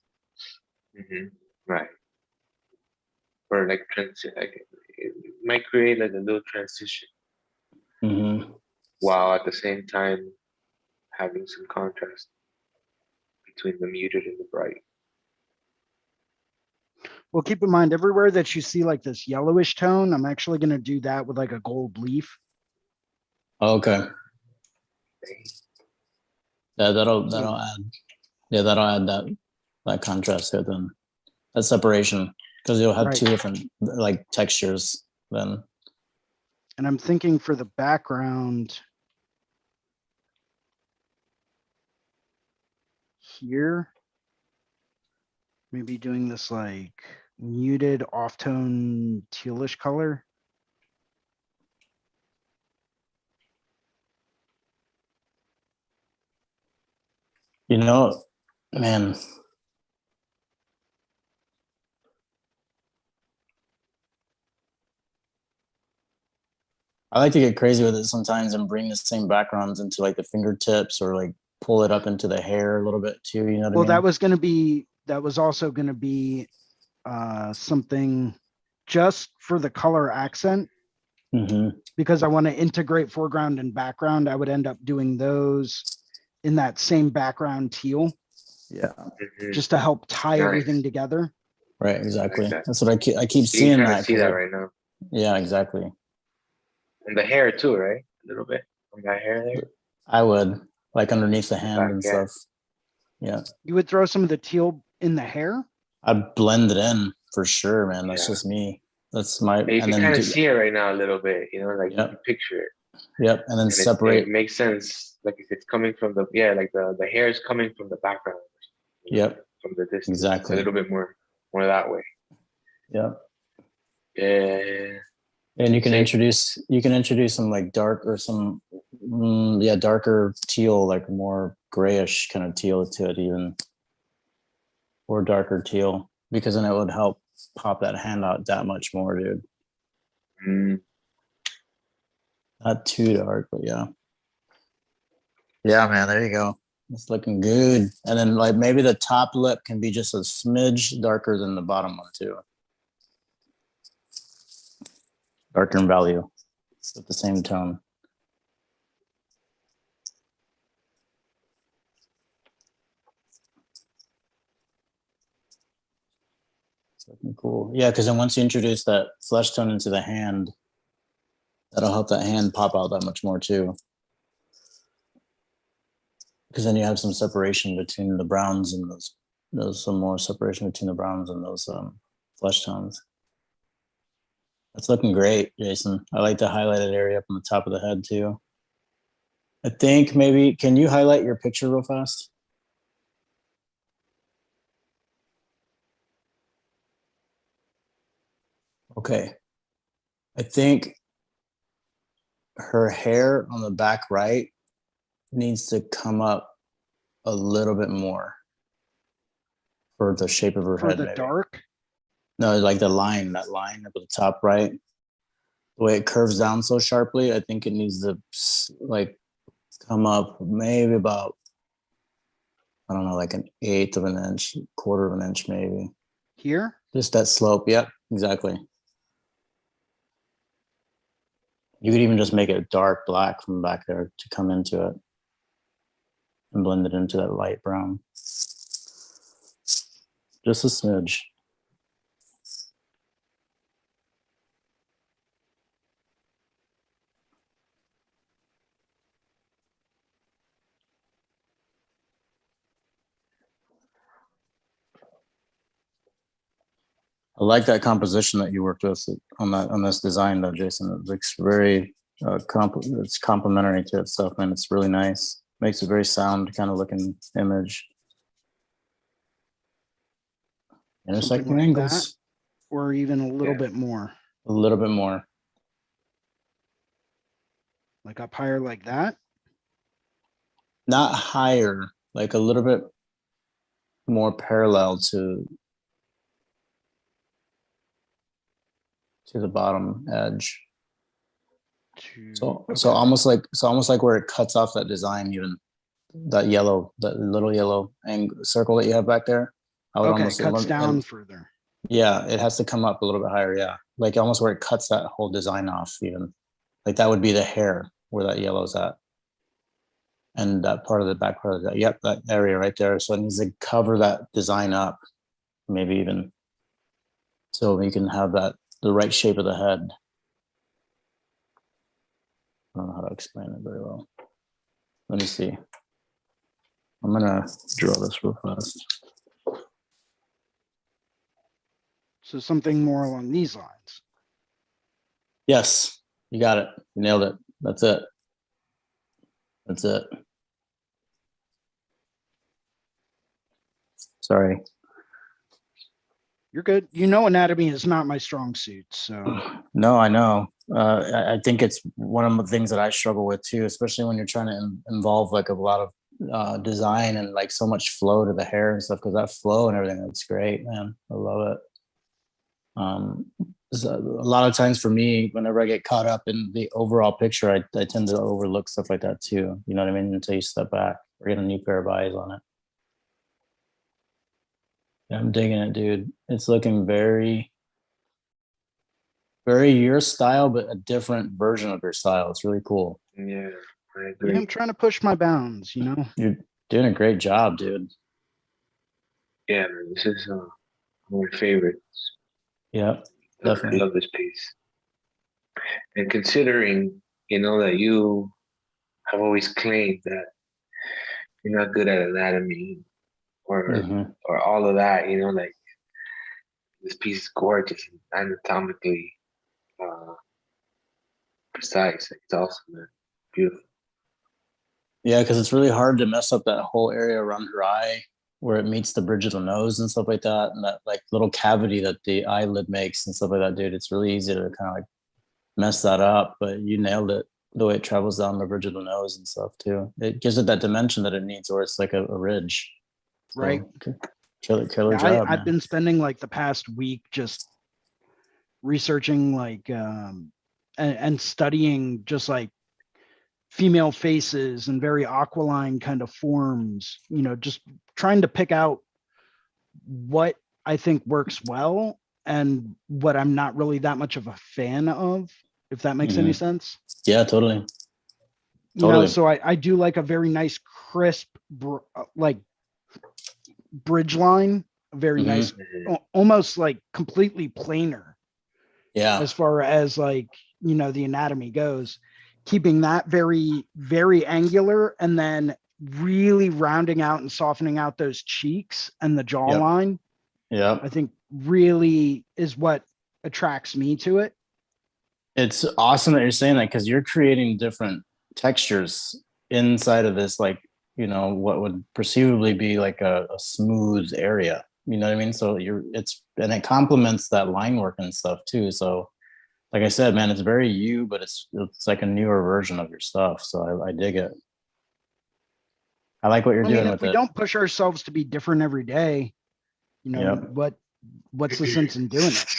Right. Or like it might create like a little transition while at the same time having some contrast between the muted and the bright. Well, keep in mind everywhere that you see like this yellowish tone, I'm actually going to do that with like a gold leaf. Okay. Yeah, that'll add. Yeah, that'll add that contrast there then. That separation, because you'll have two different like textures then. And I'm thinking for the background here, maybe doing this like muted off-tone tealish color. You know, man. I like to get crazy with it sometimes and bring the same backgrounds into like the fingertips or like pull it up into the hair a little bit too. You know what I mean? Well, that was also going to be something just for the color accent. Because I want to integrate foreground and background. I would end up doing those in that same background teal. Yeah. Just to help tie everything together. Right. Exactly. That's what I keep seeing that. See that right now. Yeah, exactly. And the hair too, right? A little bit on that hair there. I would, like underneath the hand Back and end. stuff. Yeah. You would throw some of the teal in the hair? I'd blend it in for sure, man. That's Yeah. just me. That's my, And you and can then kind of see it right now a little bit, you know, like you Yep. can picture it. Yep. And then And separate. it makes sense. Like if it's coming from the, like the hair is coming from the background, you know, Yep. from the distance. Exactly. A little bit more that way. Yep. Yeah. And you can Same. introduce some like dark or some, darker teal, like more grayish kind of teal to it even, or darker teal, because then it would help pop that hand out that much more, dude. Mm. Not too dark, but yeah. Yeah, man, there you go. It's looking good. And then like maybe the top lip can be just a smidge darker than the bottom one too. Darker in value with the same tone. It's looking cool. Yeah, because then once you introduce that flesh tone into the hand, that'll help that hand pop out that much more too. Because then you have some separation between the browns and those some more separation between the browns and those flesh tones. That's looking great, Jason. I like the highlighted area up on the top of the head too. I think maybe, can you highlight your picture real fast? Okay. I think her hair on the back right needs to come up a little bit more for the shape of her For head. the Maybe. dark? No, like that line up at the top right. The way it curves down so sharply, I think it needs to like come up maybe about, I don't know, like an eighth of an inch, quarter of an inch maybe. Here? Just that slope. Yep, exactly. You could even just make it dark black from back there to come into it and blend it into that light brown. Just a smidge. I like that composition that you worked with on this design though, Jason. It looks very it's complementary to itself, and it's really nice. Makes a very sound kind of looking image. Intersecting like angles. that, or even a little bit more. A little bit more. Like up higher like that? Not higher, like a little bit more parallel to the bottom edge. So almost like where it cuts off that design, even that little yellow circle that you have back there. I would almost cuts down further. Yeah, it has to come up a little bit higher. Yeah, like almost where it cuts that whole design off. Even like that would be the hair where that yellow's at, and that part of the back part of that. Yep, that area right there. So it needs to cover that design up, maybe even so you can have the right shape of the head. I don't know how to explain it very well. Let me see. I'm gonna draw this real fast. So something more along these lines. Yes, you got it. You nailed it. That's it. That's it. Sorry. You're good. You know, anatomy is not my strong suit. So no, I know. I think it's one of the things that I struggle with too, especially when you're trying to involve like a lot of design and like so much flow to the hair and stuff, because that flow and everything, that's great, man. I love it. So a lot of times for me, whenever I get caught up in the overall picture, I tend to overlook stuff like that too. You know what I mean? Until you step back or get a new pair of eyes on it. Yeah, I'm digging it, dude. It's looking very, very your style, but a different version of your style. It's really cool. Yeah, I agree. Yeah, I'm trying to push my bounds, you know? You're doing a great job, dude. Yeah, man, this is one of my favorites. Yeah, definitely. I love this piece. And considering, you know, that you I've always claimed that you're not good at anatomy or Mhm. or all of that. Like this piece is gorgeous and anatomically uh, precise. Like, it's awesome, man. Beautiful. Yeah, because it's really hard to mess up that whole area around her eye where it meets the bridge of the nose and stuff like that, and that like little cavity that the eyelid makes and stuff like that, dude. It's really easy to kind of like mess that up, but you nailed it the way it travels down the bridge of the nose and stuff too. It gives it that dimension that it needs, or it's like a ridge. So, Right. killer Yeah, job, I've man. been spending like the past week just researching like and studying just like female faces and very aquiline kind of forms, just trying to pick out what I think works well and what I'm not really that much of a fan of, if that makes any Mhm. sense. Yeah, totally. Totally. So I do like a very nice, crisp, like bridge line, very nice, Mhm. almost like completely planar Yeah. as far as like, the anatomy goes, keeping that very, very angular and then really rounding out and softening out those cheeks and the Yep. jawline. Yep. I think really is what attracts me to it. It's awesome that you're saying that because you're creating different textures inside of this, like, what would perceivably be like a smooth area. You know what I mean? So and it complements that line work and stuff too. So, like I said, man, it's very you, but it's like a newer version of your stuff. So I dig it. I like what you're I mean, doing if with we it. don't push ourselves to be different every day, Yep. what's the sense in doing it?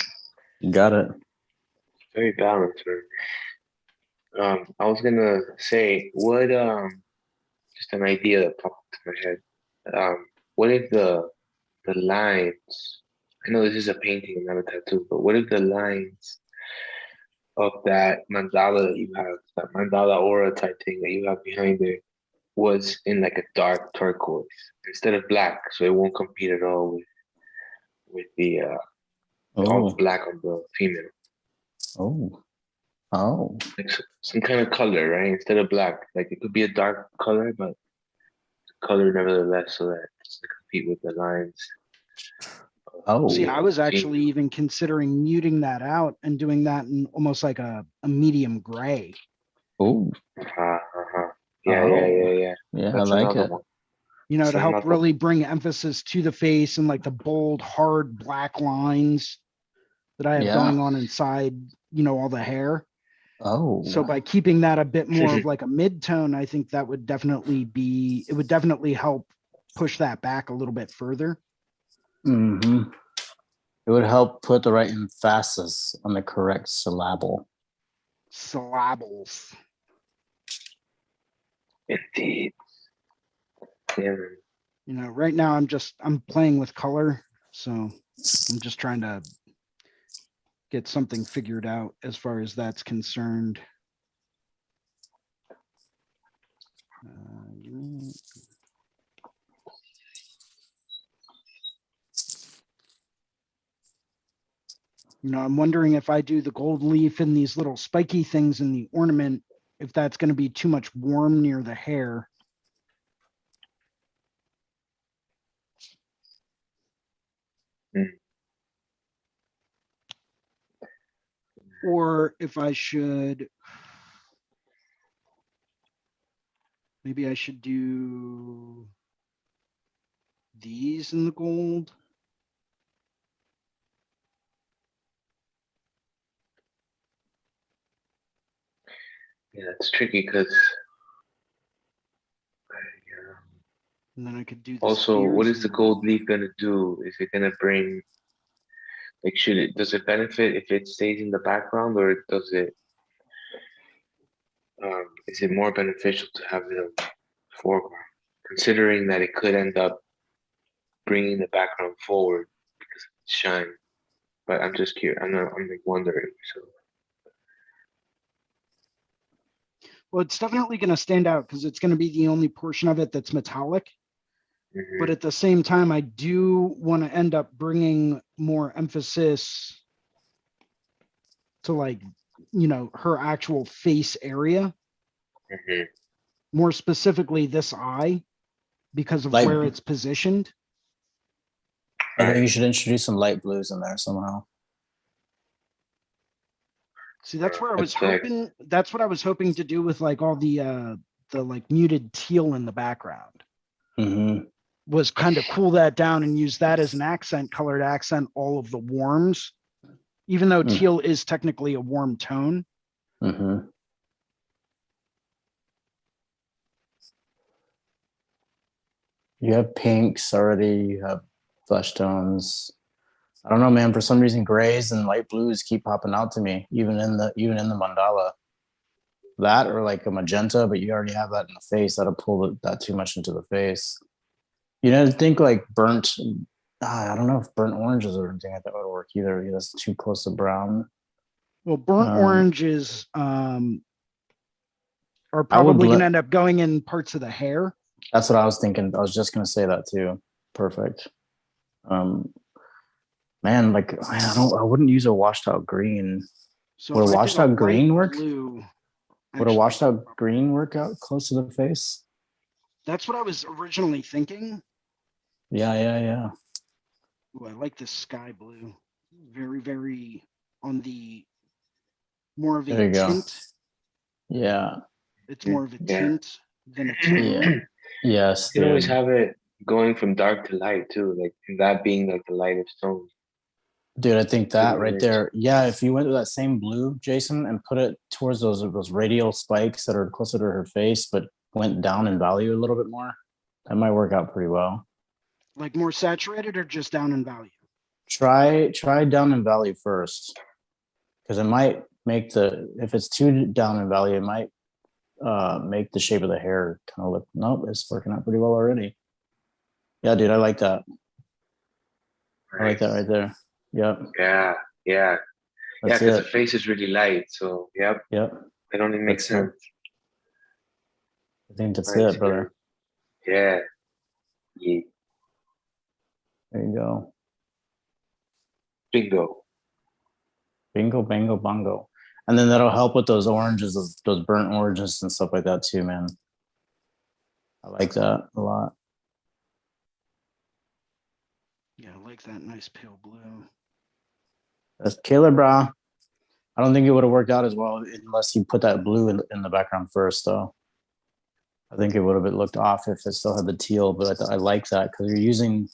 You got it. Very balanced, man. I was gonna say, what just an idea that popped into my head. What if the lines? I know this is a painting and not a tattoo, but what if the lines of that mandala that you have, that mandala aura type thing that you have behind there, was in like a dark turquoise instead of black, so it won't compete at all with all the Oh, black on the female. oh, oh. Like some kind of color, right? Instead of black, like it could be a dark color, but color nevertheless, so that it doesn't compete with the lines of Oh. See, the I was actually female. even considering muting that out and doing that in almost like a medium gray. Oh. Yeah, yeah, Oh. yeah, yeah. Yeah, I That's like another it. one. To That's help another one. really bring emphasis to the face and like the bold, hard black lines that I have Yeah. going on inside, all the hair. Oh. So by keeping that a bit more of like a mid-tone, I think that would it would definitely help push that back a little bit further. Mm-hmm. It would help put the right emphasis on the correct syllable. Syllables. Indeed. Yeah, man. Right now I'm playing with color. So I'm just trying to get something figured out as far as that's concerned. I'm wondering if I do the gold leaf and these little spiky things in the ornament, if that's going to be too much warm near the hair. Mm. Or if I should, maybe I should do these in the gold. Yeah, it's tricky because And then I could do the also, what spears is in the the gold gold. leaf gonna do? Is it gonna bring like does it benefit if it stays in the background, or does it is it more beneficial to have it in the foreground, considering that it could end up bringing the background forward because of its shine? But I'm just curious. I'm like wondering. So Well, it's definitely going to stand out because it's going to be the only portion of it that's metallic. But at the same time, I do want to end up bringing more emphasis to like, her actual face area. more specifically this eye, because of Light- where it's positioned. I think you should introduce some light blues in there somehow. See, that's where I was Okay. hoping. That's what I was hoping to do with like all the like muted teal in the background. Mm-hmm. Was kind of cool that down and use that as an accent color to accent all of the warms, even though teal is technically a warm tone. Mm-hmm. You have pinks already. You have flesh tones. I don't know, man. For some reason, grays and light blues keep popping out to me, even in the mandala. That or like a magenta, but you already have that in the face. That'll pull that too much into the face. You know, think like burnt. I don't know if burnt oranges or anything like that would work either. That's too close to brown. Well, burnt oranges are I would probably going to end up going in parts of the hair. That's what I was thinking. I was just going to say that too. Perfect. Man, like I wouldn't use a washed out green. So would a if I washed did a out green light work? blue, Would a actually, washed out green work out close to the face? that's what I was originally thinking. Yeah. Ooh, I like this sky blue. Very, very on the more of There a you go. tint. Yeah. It's more of a Yeah. tint than a tone. Yeah. Yes. You can always dude. have it going from dark to light too, like that being like the lightest tone. Dude, I think that Really right works. there. Yeah, if you went with that same blue, Jason, and put it towards those radial spikes that are closer to her face, but went down in value a little bit more, that might work out pretty well. Like more saturated or just down in value? Try down in value first, because it might make if it's too down in value, it might make the shape of the hair kind of look. Nope, it's working out pretty well already. Yeah, dude, I like that. I like that right there. Yep. Yeah, That's because the it. face is really light, so yep, Yep. it only makes That's it. sense. I think that's Right, it, brother. Yeah. There you go. Bingo. Bingo, bango, bongo. And then that'll help with those oranges, those burnt oranges and stuff like that too, man. I like that a lot. Yeah, I like that nice pale blue. That's killer, bro. I don't think it would have worked out as well unless you put that blue in the background first, though. I think it would have looked off if it still had the teal, but I like that because you're using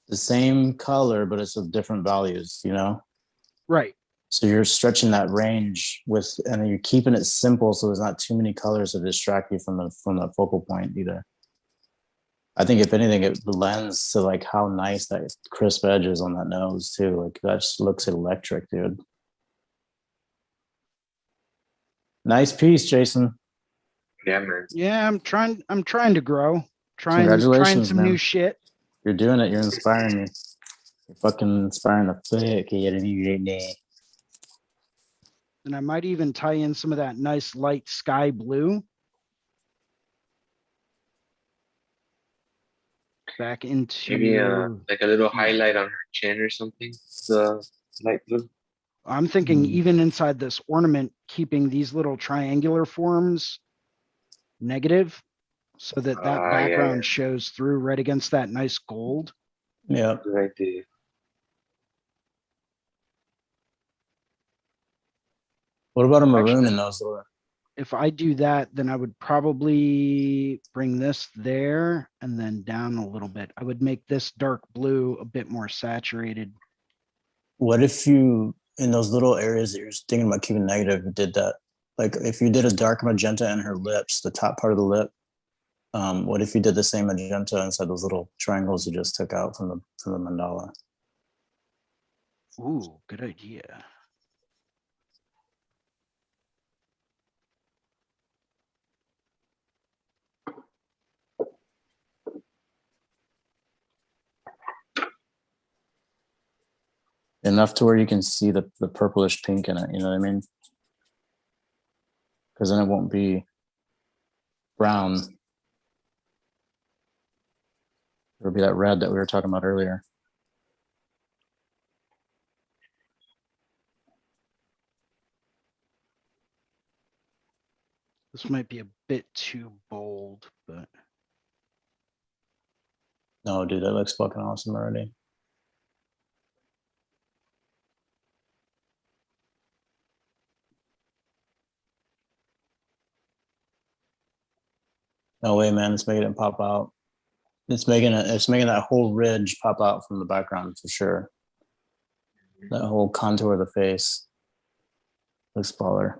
the same color, but it's of different values, you know? Right. So you're stretching that range and you're keeping it simple so there's not too many colors to distract you from the focal point either. I think if anything, it lends to like how nice that crisp edge is on that nose too. Like that just looks electric, dude. Nice piece, Jason. Yeah, man. Yeah, I'm trying to grow. Trying Congratulations, some man. new shit. You're doing it. You're inspiring me. You're fucking inspiring the fuck out of me right now. And I might even tie in some of that nice light sky blue back into Maybe like a little highlight on her chin or something. The light blue. I'm thinking even inside this ornament, keeping these little triangular forms negative so that background shows through right against that nice gold. Yeah. Right there. What about a maroon in those little? If I do that, then I would probably bring this there and then down a little bit. I would make this dark blue a bit more saturated. What if you, in those little areas that you're thinking about keeping negative, did that? Like if you did a dark magenta in her lips, the top part of the lip, what if you did the same magenta inside those little triangles you just took out from the mandala? Ooh, good idea. Enough to where you can see the purplish pink in it, you know what I mean? Because then it won't be brown. It'll be that red that we were talking about earlier. This might be a bit too bold, but No, dude, that looks fucking awesome already. No way, man. It's making it pop out. It's making that whole ridge pop out from the background for sure. That whole contour of the face looks baller.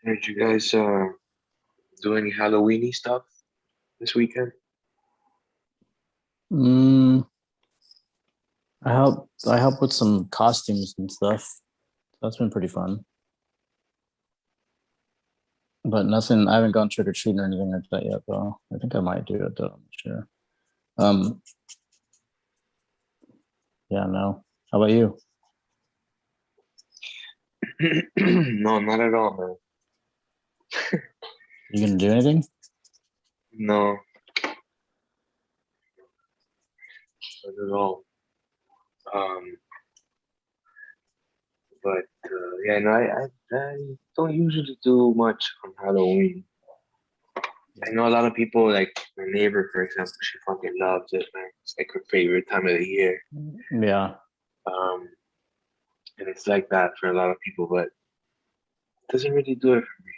Did you guys do any Halloweeny stuff this weekend? I help with some costumes and stuff. That's been pretty fun. But nothing, I haven't gone trick or treating or anything like that yet, though. I think I might do it though, I'm not sure. Yeah, no. How about you? No, not at all, man. You gonna do anything? No, not at all. But yeah, no, I don't usually do much on Halloween. I know a lot of people, like my neighbor, for example, she fucking loves it, man. It's like her favorite time of the year. Yeah. And it's like that for a lot of people, but it doesn't really do it for me.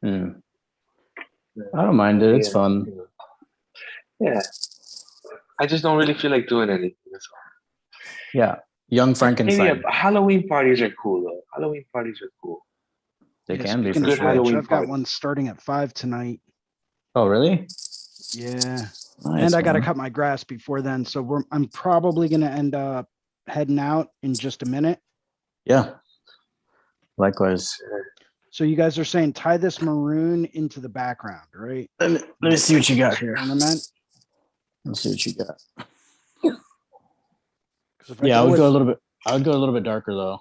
I don't know. I don't mind it. It's fun. You know. Yeah. I just don't really feel like doing anything. That's all. Yeah. Young Frankenstein. Maybe Halloween parties are cool, though. Halloween parties are cool. They yeah, can be speaking for of sure. which, I've got one starting at 5 tonight. Oh, really? Yeah. Nice, and I got to man. cut my grass before then. So I'm probably going to end up heading out in just a minute. Yeah. Likewise. So you guys are saying tie this maroon into the background, right? Let me see what you got here. Ornament. Let's see what you got. Yeah, I would go a little bit darker though.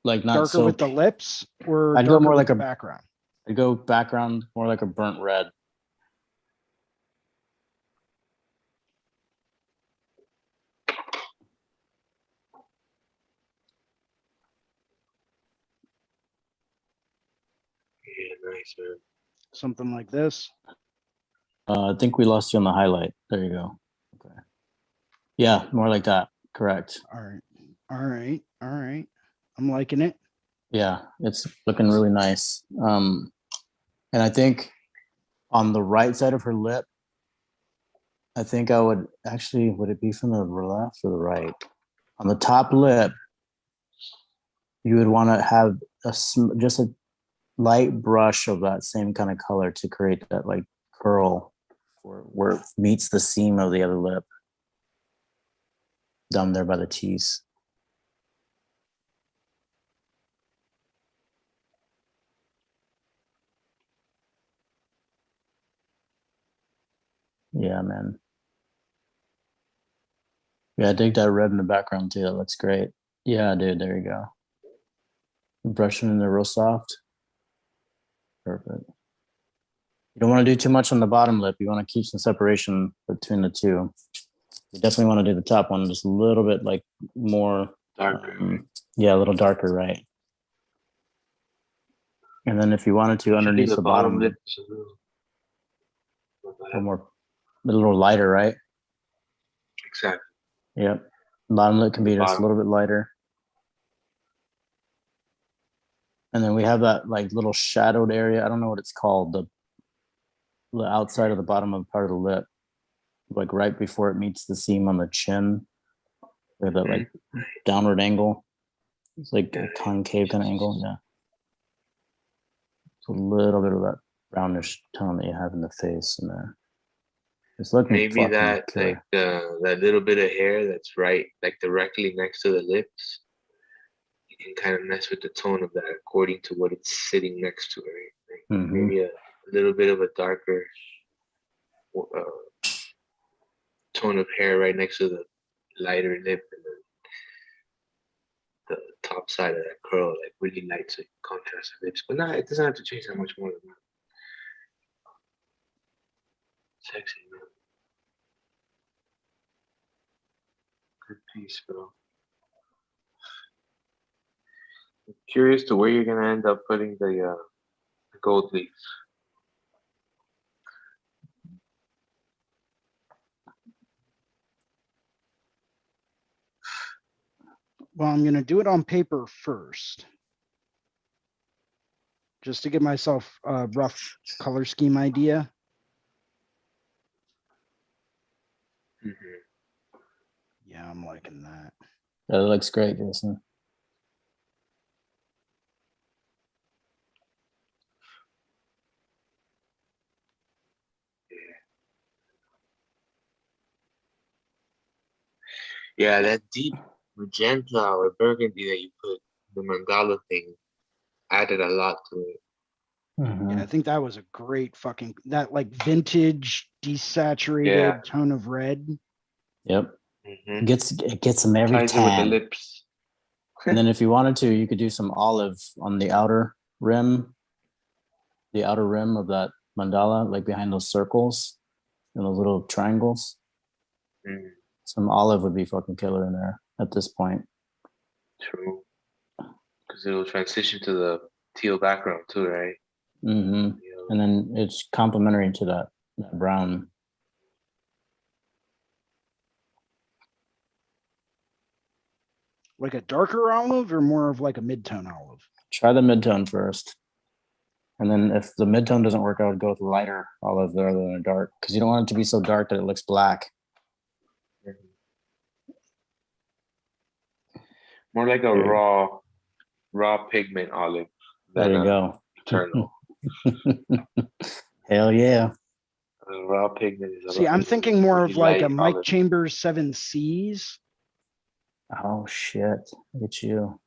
Like not darker so with the lips, or I'd go more like a a background. I'd go background more like a burnt red. Yeah, nice, man. Something like this. I think we lost you on the highlight. There you go. Okay. Yeah, more like that. Correct. All right. I'm liking it. Yeah, it's looking really nice. And I think on the right side of her lip, I think I would actually, would it be from the left or the right? On the top lip, you would want to have just a light brush of that same kind of color to create that like curl where it meets the seam of the other lip down there by the teeth. Yeah, man. Yeah, I dig that red in the background too. That looks great. Yeah, dude, there you go. Brushing in there real soft. Perfect. You don't want to do too much on the bottom lip. You want to keep some separation between the two. You definitely want to do the top one just a little bit like more darker. Yeah, a little darker, right? And then if you wanted to, underneath the bottom lip, a little lighter, right? Exactly. Yep. Bottom lip can be just a little bit lighter. And then we have that like little shadowed area. I don't know what it's called. The outside of the bottom of part of the lip, like right before it meets the seam on the chin. We have that like downward angle. It's like a concave kind of angle. Yeah. It's a little bit of that brownish tone that you have in the face in there. It's looking maybe that killer. like that little bit of hair that's right like directly next to the lips. and kind of mess with the tone of that according to what it's sitting next to, right? Like maybe a little bit of a darker tone of hair right next to the lighter lip, and the top side of that curl like really light, so you contrast the lips. But it doesn't have to change that much more than that. Sexy, man. Good piece, bro. I'm curious to where you're gonna end up putting the gold leaf. Well, I'm going to do it on paper first, just to give myself a rough color scheme idea. Mm-hmm. Yeah, I'm liking that. That looks great, Jason. Yeah, that deep magenta or burgundy that you put the mandala thing added a lot to it. Yeah, I think that was a great fucking, that like vintage desaturated tone of red. Yep. Mm-hmm. It gets them every Ties it with the tan. lips. And then if you wanted to, you could do some olive on the outer rim of that mandala, like behind those circles and those little triangles. Mm, Some olive would be fucking killer in there at this point. true. Because it'll transition to the teal background too, right? Mm-hmm. And then it's complementary to that brown. Like a darker olive or more of like a mid-tone olive? Try the mid-tone first. And then if the mid-tone doesn't work, I would go with lighter olive rather than a dark, because you don't want it to be so dark that it looks black. More like a raw pigment olive. There you go. Eternal. Hell yeah. Raw pigment is See, I'm thinking more of like a Mike olive. Chambers 7 Cs. Oh shit. Look at you.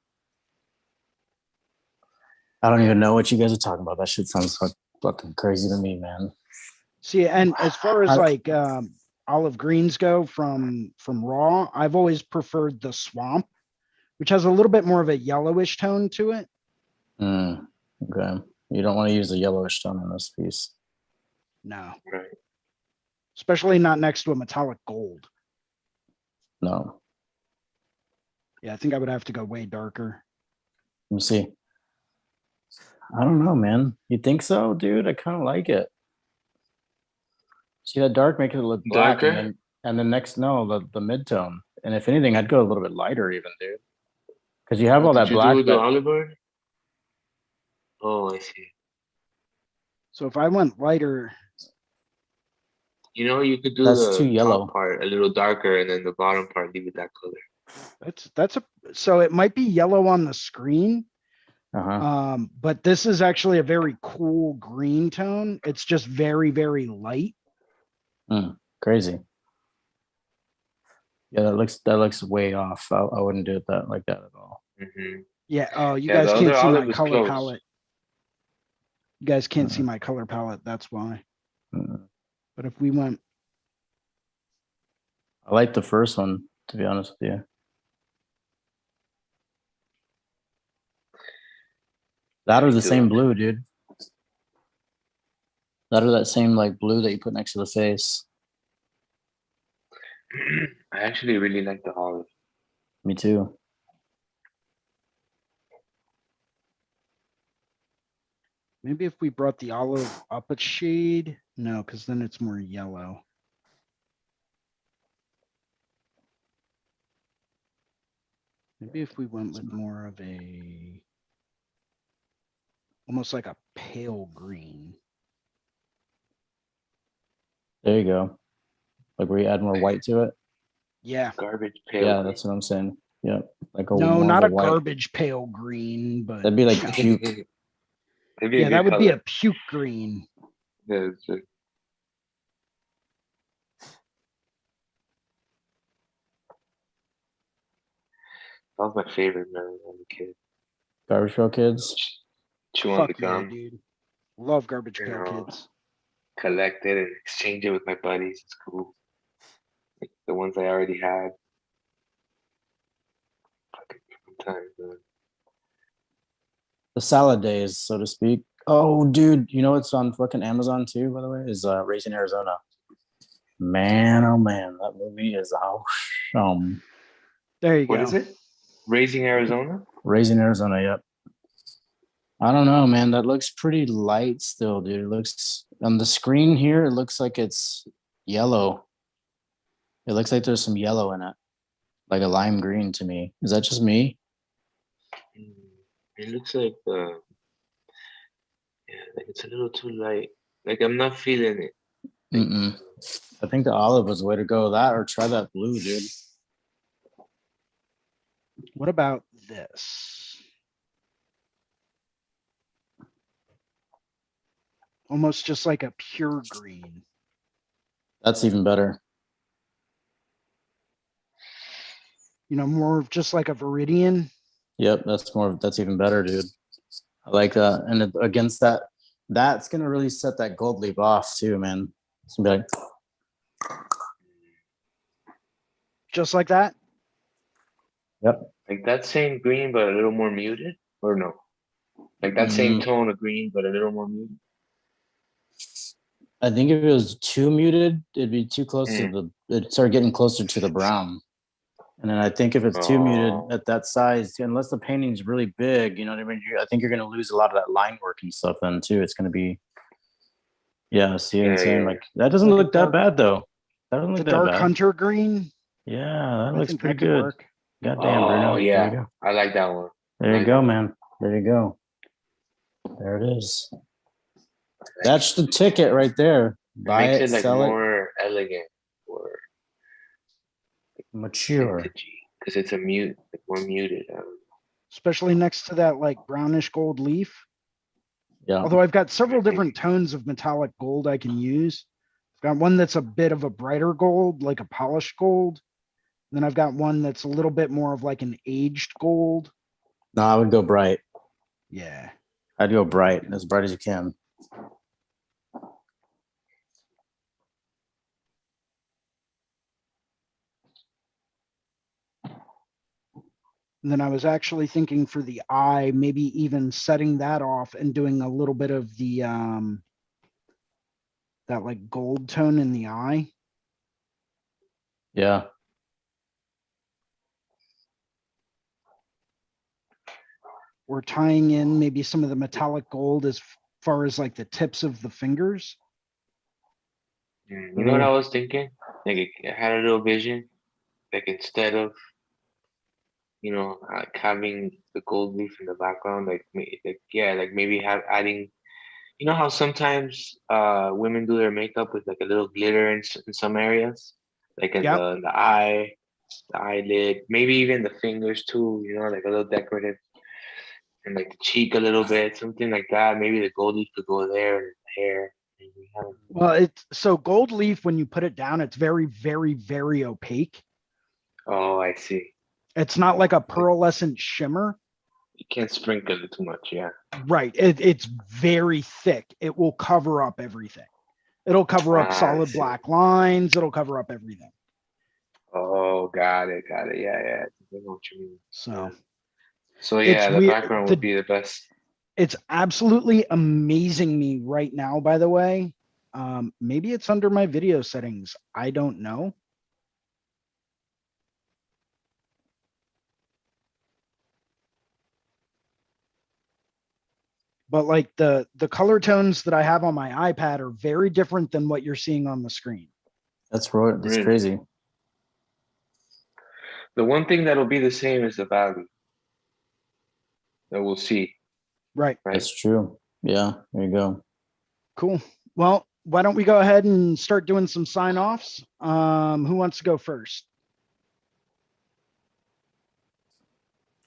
I don't even know what you guys are talking about. That shit sounds fucking crazy to me, man. See, and as far as like olive greens go from raw, I've always preferred the swamp, which has a little bit more of a yellowish tone to it. Okay. You don't want to use the yellowish tone in this piece. No. Right. Especially not next to a metallic gold. No. Yeah, I think I would have to go way darker. Let me see. I don't know, man. You think so, dude? I kind of like it. See that dark makes it look black, Darker? and then the mid-tone. And if anything, I'd go a little bit lighter even, dude. Because you have all that black. Did you do the olive oil? Oh, I see. So if I went lighter, you could do That's too the yellow. top part a little darker, and then the bottom part leave it that color. so it might be yellow on the screen. Uh-huh. But this is actually a very cool green tone. It's just very, very light. Crazy. Yeah, that looks way off. I wouldn't do it like that at all. Mm-hmm. Yeah. Oh, you guys can't see my color palette. You guys can't see my color palette. That's why. But if we went, I like the first one, to be honest with you. That or the same blue, dude. That or that same like blue that you put next to the face. I actually really like the olive. Me too. maybe if we brought the olive up a shade, no, because then it's more yellow. Maybe if we went with more of a, almost like a pale green. There you go. Like where you add more white to it. Yeah. Garbage pale. Yeah, green. that's what I'm saying. Yeah. Like no, not a white. garbage pale green, but that'd be like puke. Yeah, that would be a puke green. Yeah, it's true. That was my favorite, man, when I was a kid. Garbage Pail Kids. chew on the Fuck yeah, gum, dude. Love Garbage you Pail know, Kids. collect it and exchange it with my buddies. It's cool. Like the ones I already had. Fucking fun times, man. The salad days, so to speak. Oh, dude, you know what's on fucking Amazon too, by the way, is Raising Arizona. Man, oh man, that movie is awesome. There you What go. is it? Raising Arizona? Raising Arizona, yep. I don't know, man. That looks pretty light still, dude. It looks on the screen here, it looks like it's yellow. It looks like there's some yellow in it, like a lime green to me. Is that just me? It looks like yeah, like it's a little too light. Like I'm not feeling it. Mm-mm. I think the olive was the way to go. That or try that blue, dude. What about this? Almost just like a pure green. That's even better. You know, more of just like a Viridian. Yep, that's even better, dude. I like that. And against that, that's gonna really set that gold leaf off too, man. It's gonna be like, Just like that. yep. Like that same green, but a little more muted, or no? Like that same tone of green, but a little more muted. I think if it was too muted, it'd be too close to it'd start getting closer to the brown. And then I think if it's too muted at that size, unless the painting's really big, you know what I mean? I think you're going to lose a lot of that line work and stuff then too. It's going to be, yeah, see what I'm saying? Like, that doesn't Like a look that dark- bad though. That doesn't The look that dark bad. hunter green. Yeah, that I looks think pretty that could good. work. Goddamn, Bruno. Oh, There yeah. you go. I like that one. There you go, man. There you go. There it is. That's the ticket right there. Buy makes it, it like sell it, more elegant or mature. because it's like more muted. Especially next to that like brownish gold leaf. Yeah. Although I've got several different tones of metallic gold I can use. I've got one that's a bit of a brighter gold, like a polished gold. Then I've got one that's a little bit more of like an aged gold. No, I would go bright. Yeah. I'd go bright, as bright as you can. And then I was actually thinking for the eye, maybe even setting that off and doing a little bit of the that like gold tone in the eye. Yeah. Or tying in maybe some of the metallic gold as far as like the tips of the fingers. You know what I was thinking? Like I had a little vision. Like instead of like having the gold leaf in the background, like maybe adding. You know how sometimes women do their makeup with like a little glitter in some areas, like in Yep. the eye, the eyelid, maybe even the fingers too. Like a little decorative, and like the cheek a little bit, something like that. Maybe the gold leaf could go there, and the hair. Well, it's so gold leaf, when you put it down, it's very, very, very opaque. Oh, I see. It's not like a pearlescent shimmer. You can't sprinkle it too much, yeah. Right. It's very thick. It will cover up everything. It'll cover up solid black lines. It'll cover up everything. Oh, got it. Yeah. I know what you mean. So yeah, the background would be the best. It's absolutely amazing me right now, by the way. Maybe it's under my video settings. I don't know. But like the color tones that I have on my iPad are very different than what you're seeing on the screen. That's right. That's crazy. The one thing that'll be the same is the value that we'll see. Right. That's true. Yeah, there you go. Cool. Well, why don't we go ahead and start doing some sign-offs? Who wants to go first?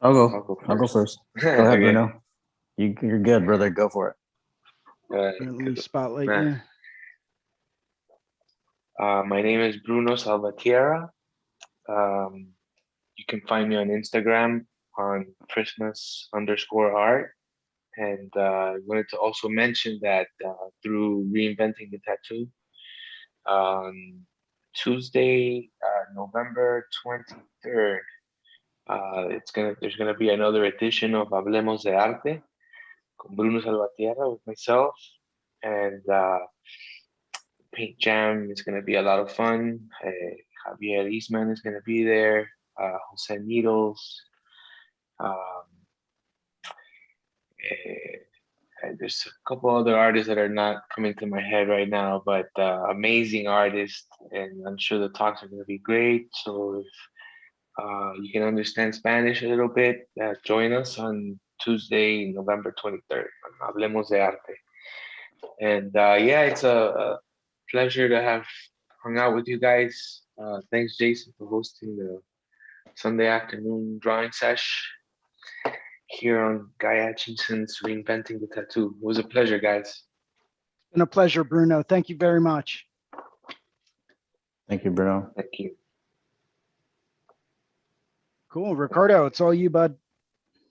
I'll go first. Go ahead, Okay. Bruno. You're good, brother. Go for it. Let me spotlight you. My name is Bruno Salvatierra. You can find me on Instagram on Christmas_art. And I wanted to also mention that through Reinventing the Tattoo, on Tuesday, November 23rd, there's gonna be another edition of Hablemos de Arte con Bruno Salvatierra with myself, and Paint Jam is gonna be a lot of fun. Javier Eastman is gonna be there. Jose Needles. Um, and there's a couple other artists that are not coming to my head right now, but amazing artists, and I'm sure the talks are going to be great. So if you can understand Spanish a little bit, join us on Tuesday, November 23rd. On Hablemos de Arte. And yeah, it's a pleasure to have hung out with you guys. Thanks, Jason, for hosting the Sunday afternoon drawing sesh here on Guy Atchinson's Reinventing the Tattoo. It was a pleasure, guys. It's been a pleasure, Bruno. Thank you very much. Thank you, Bruno. Thank you. Cool. Ricardo, it's all you, bud.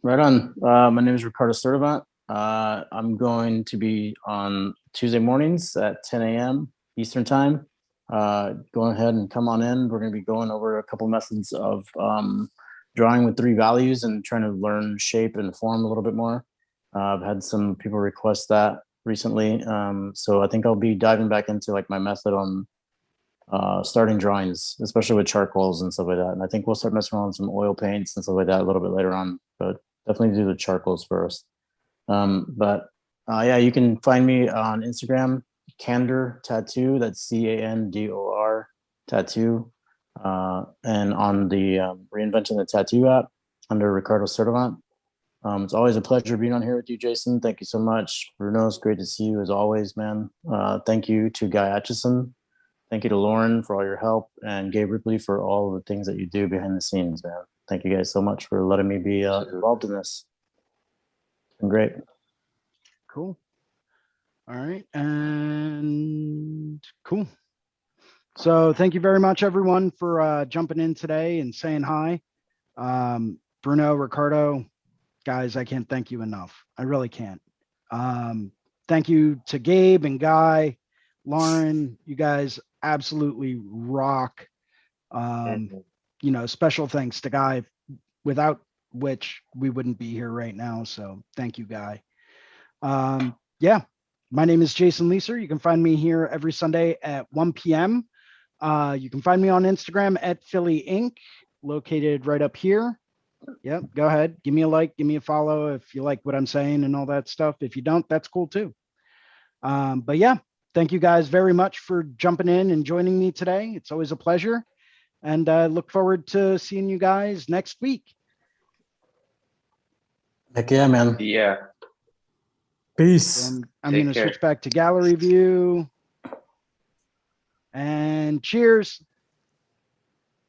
Right on. My name is Ricardo Sturdivant. I'm going to be on Tuesday mornings at 10 a.m. Eastern time. Go ahead and come on in. We're going to be going over a couple methods of drawing with 3 values and trying to learn shape and form a little bit more. I've had some people request that recently. So I think I'll be diving back into like my method on starting drawings, especially with charcoals and stuff like that. And I think we'll start messing around with some oil paints and stuff like that a little bit later on, but definitely do the charcoals first. Yeah, you can find me on Instagram, Candor Tattoo. That's CANDOR Tattoo. And on the Reinventing the Tattoo app under Ricardo Sturdivant. It's always a pleasure being on here with you, Jason. Thank you so much. Bruno, it's great to see you as always, man. Thank you to Guy Atchison. Thank you to Lauren for all your help, and Gabe Ripley for all the things that you do behind the scenes, man. Thank you guys so much for letting me be involved in this. It's been great. Cool. All right. And cool. So thank you very much, everyone, for jumping in today and saying hi. Bruno, Ricardo, guys, I can't thank you enough. I really can't. Thank you to Gabe and Guy, Lauren. You guys absolutely rock. You know, special thanks to Guy, without which we wouldn't be here right now. So thank you, Guy. Yeah, my name is Jason Leeser. You can find me here every Sunday at 1 p.m. You can find me on Instagram at Philly Inc., located right up here. Yep, go ahead. Give me a like, give me a follow if you like what I'm saying and all that stuff. If you don't, that's cool too. But yeah, thank you guys very much for jumping in and joining me today. It's always a pleasure. And I look forward to seeing you guys next week. Heck yeah, man. Yeah. Peace. So I'm going to switch back to gallery view. And cheers.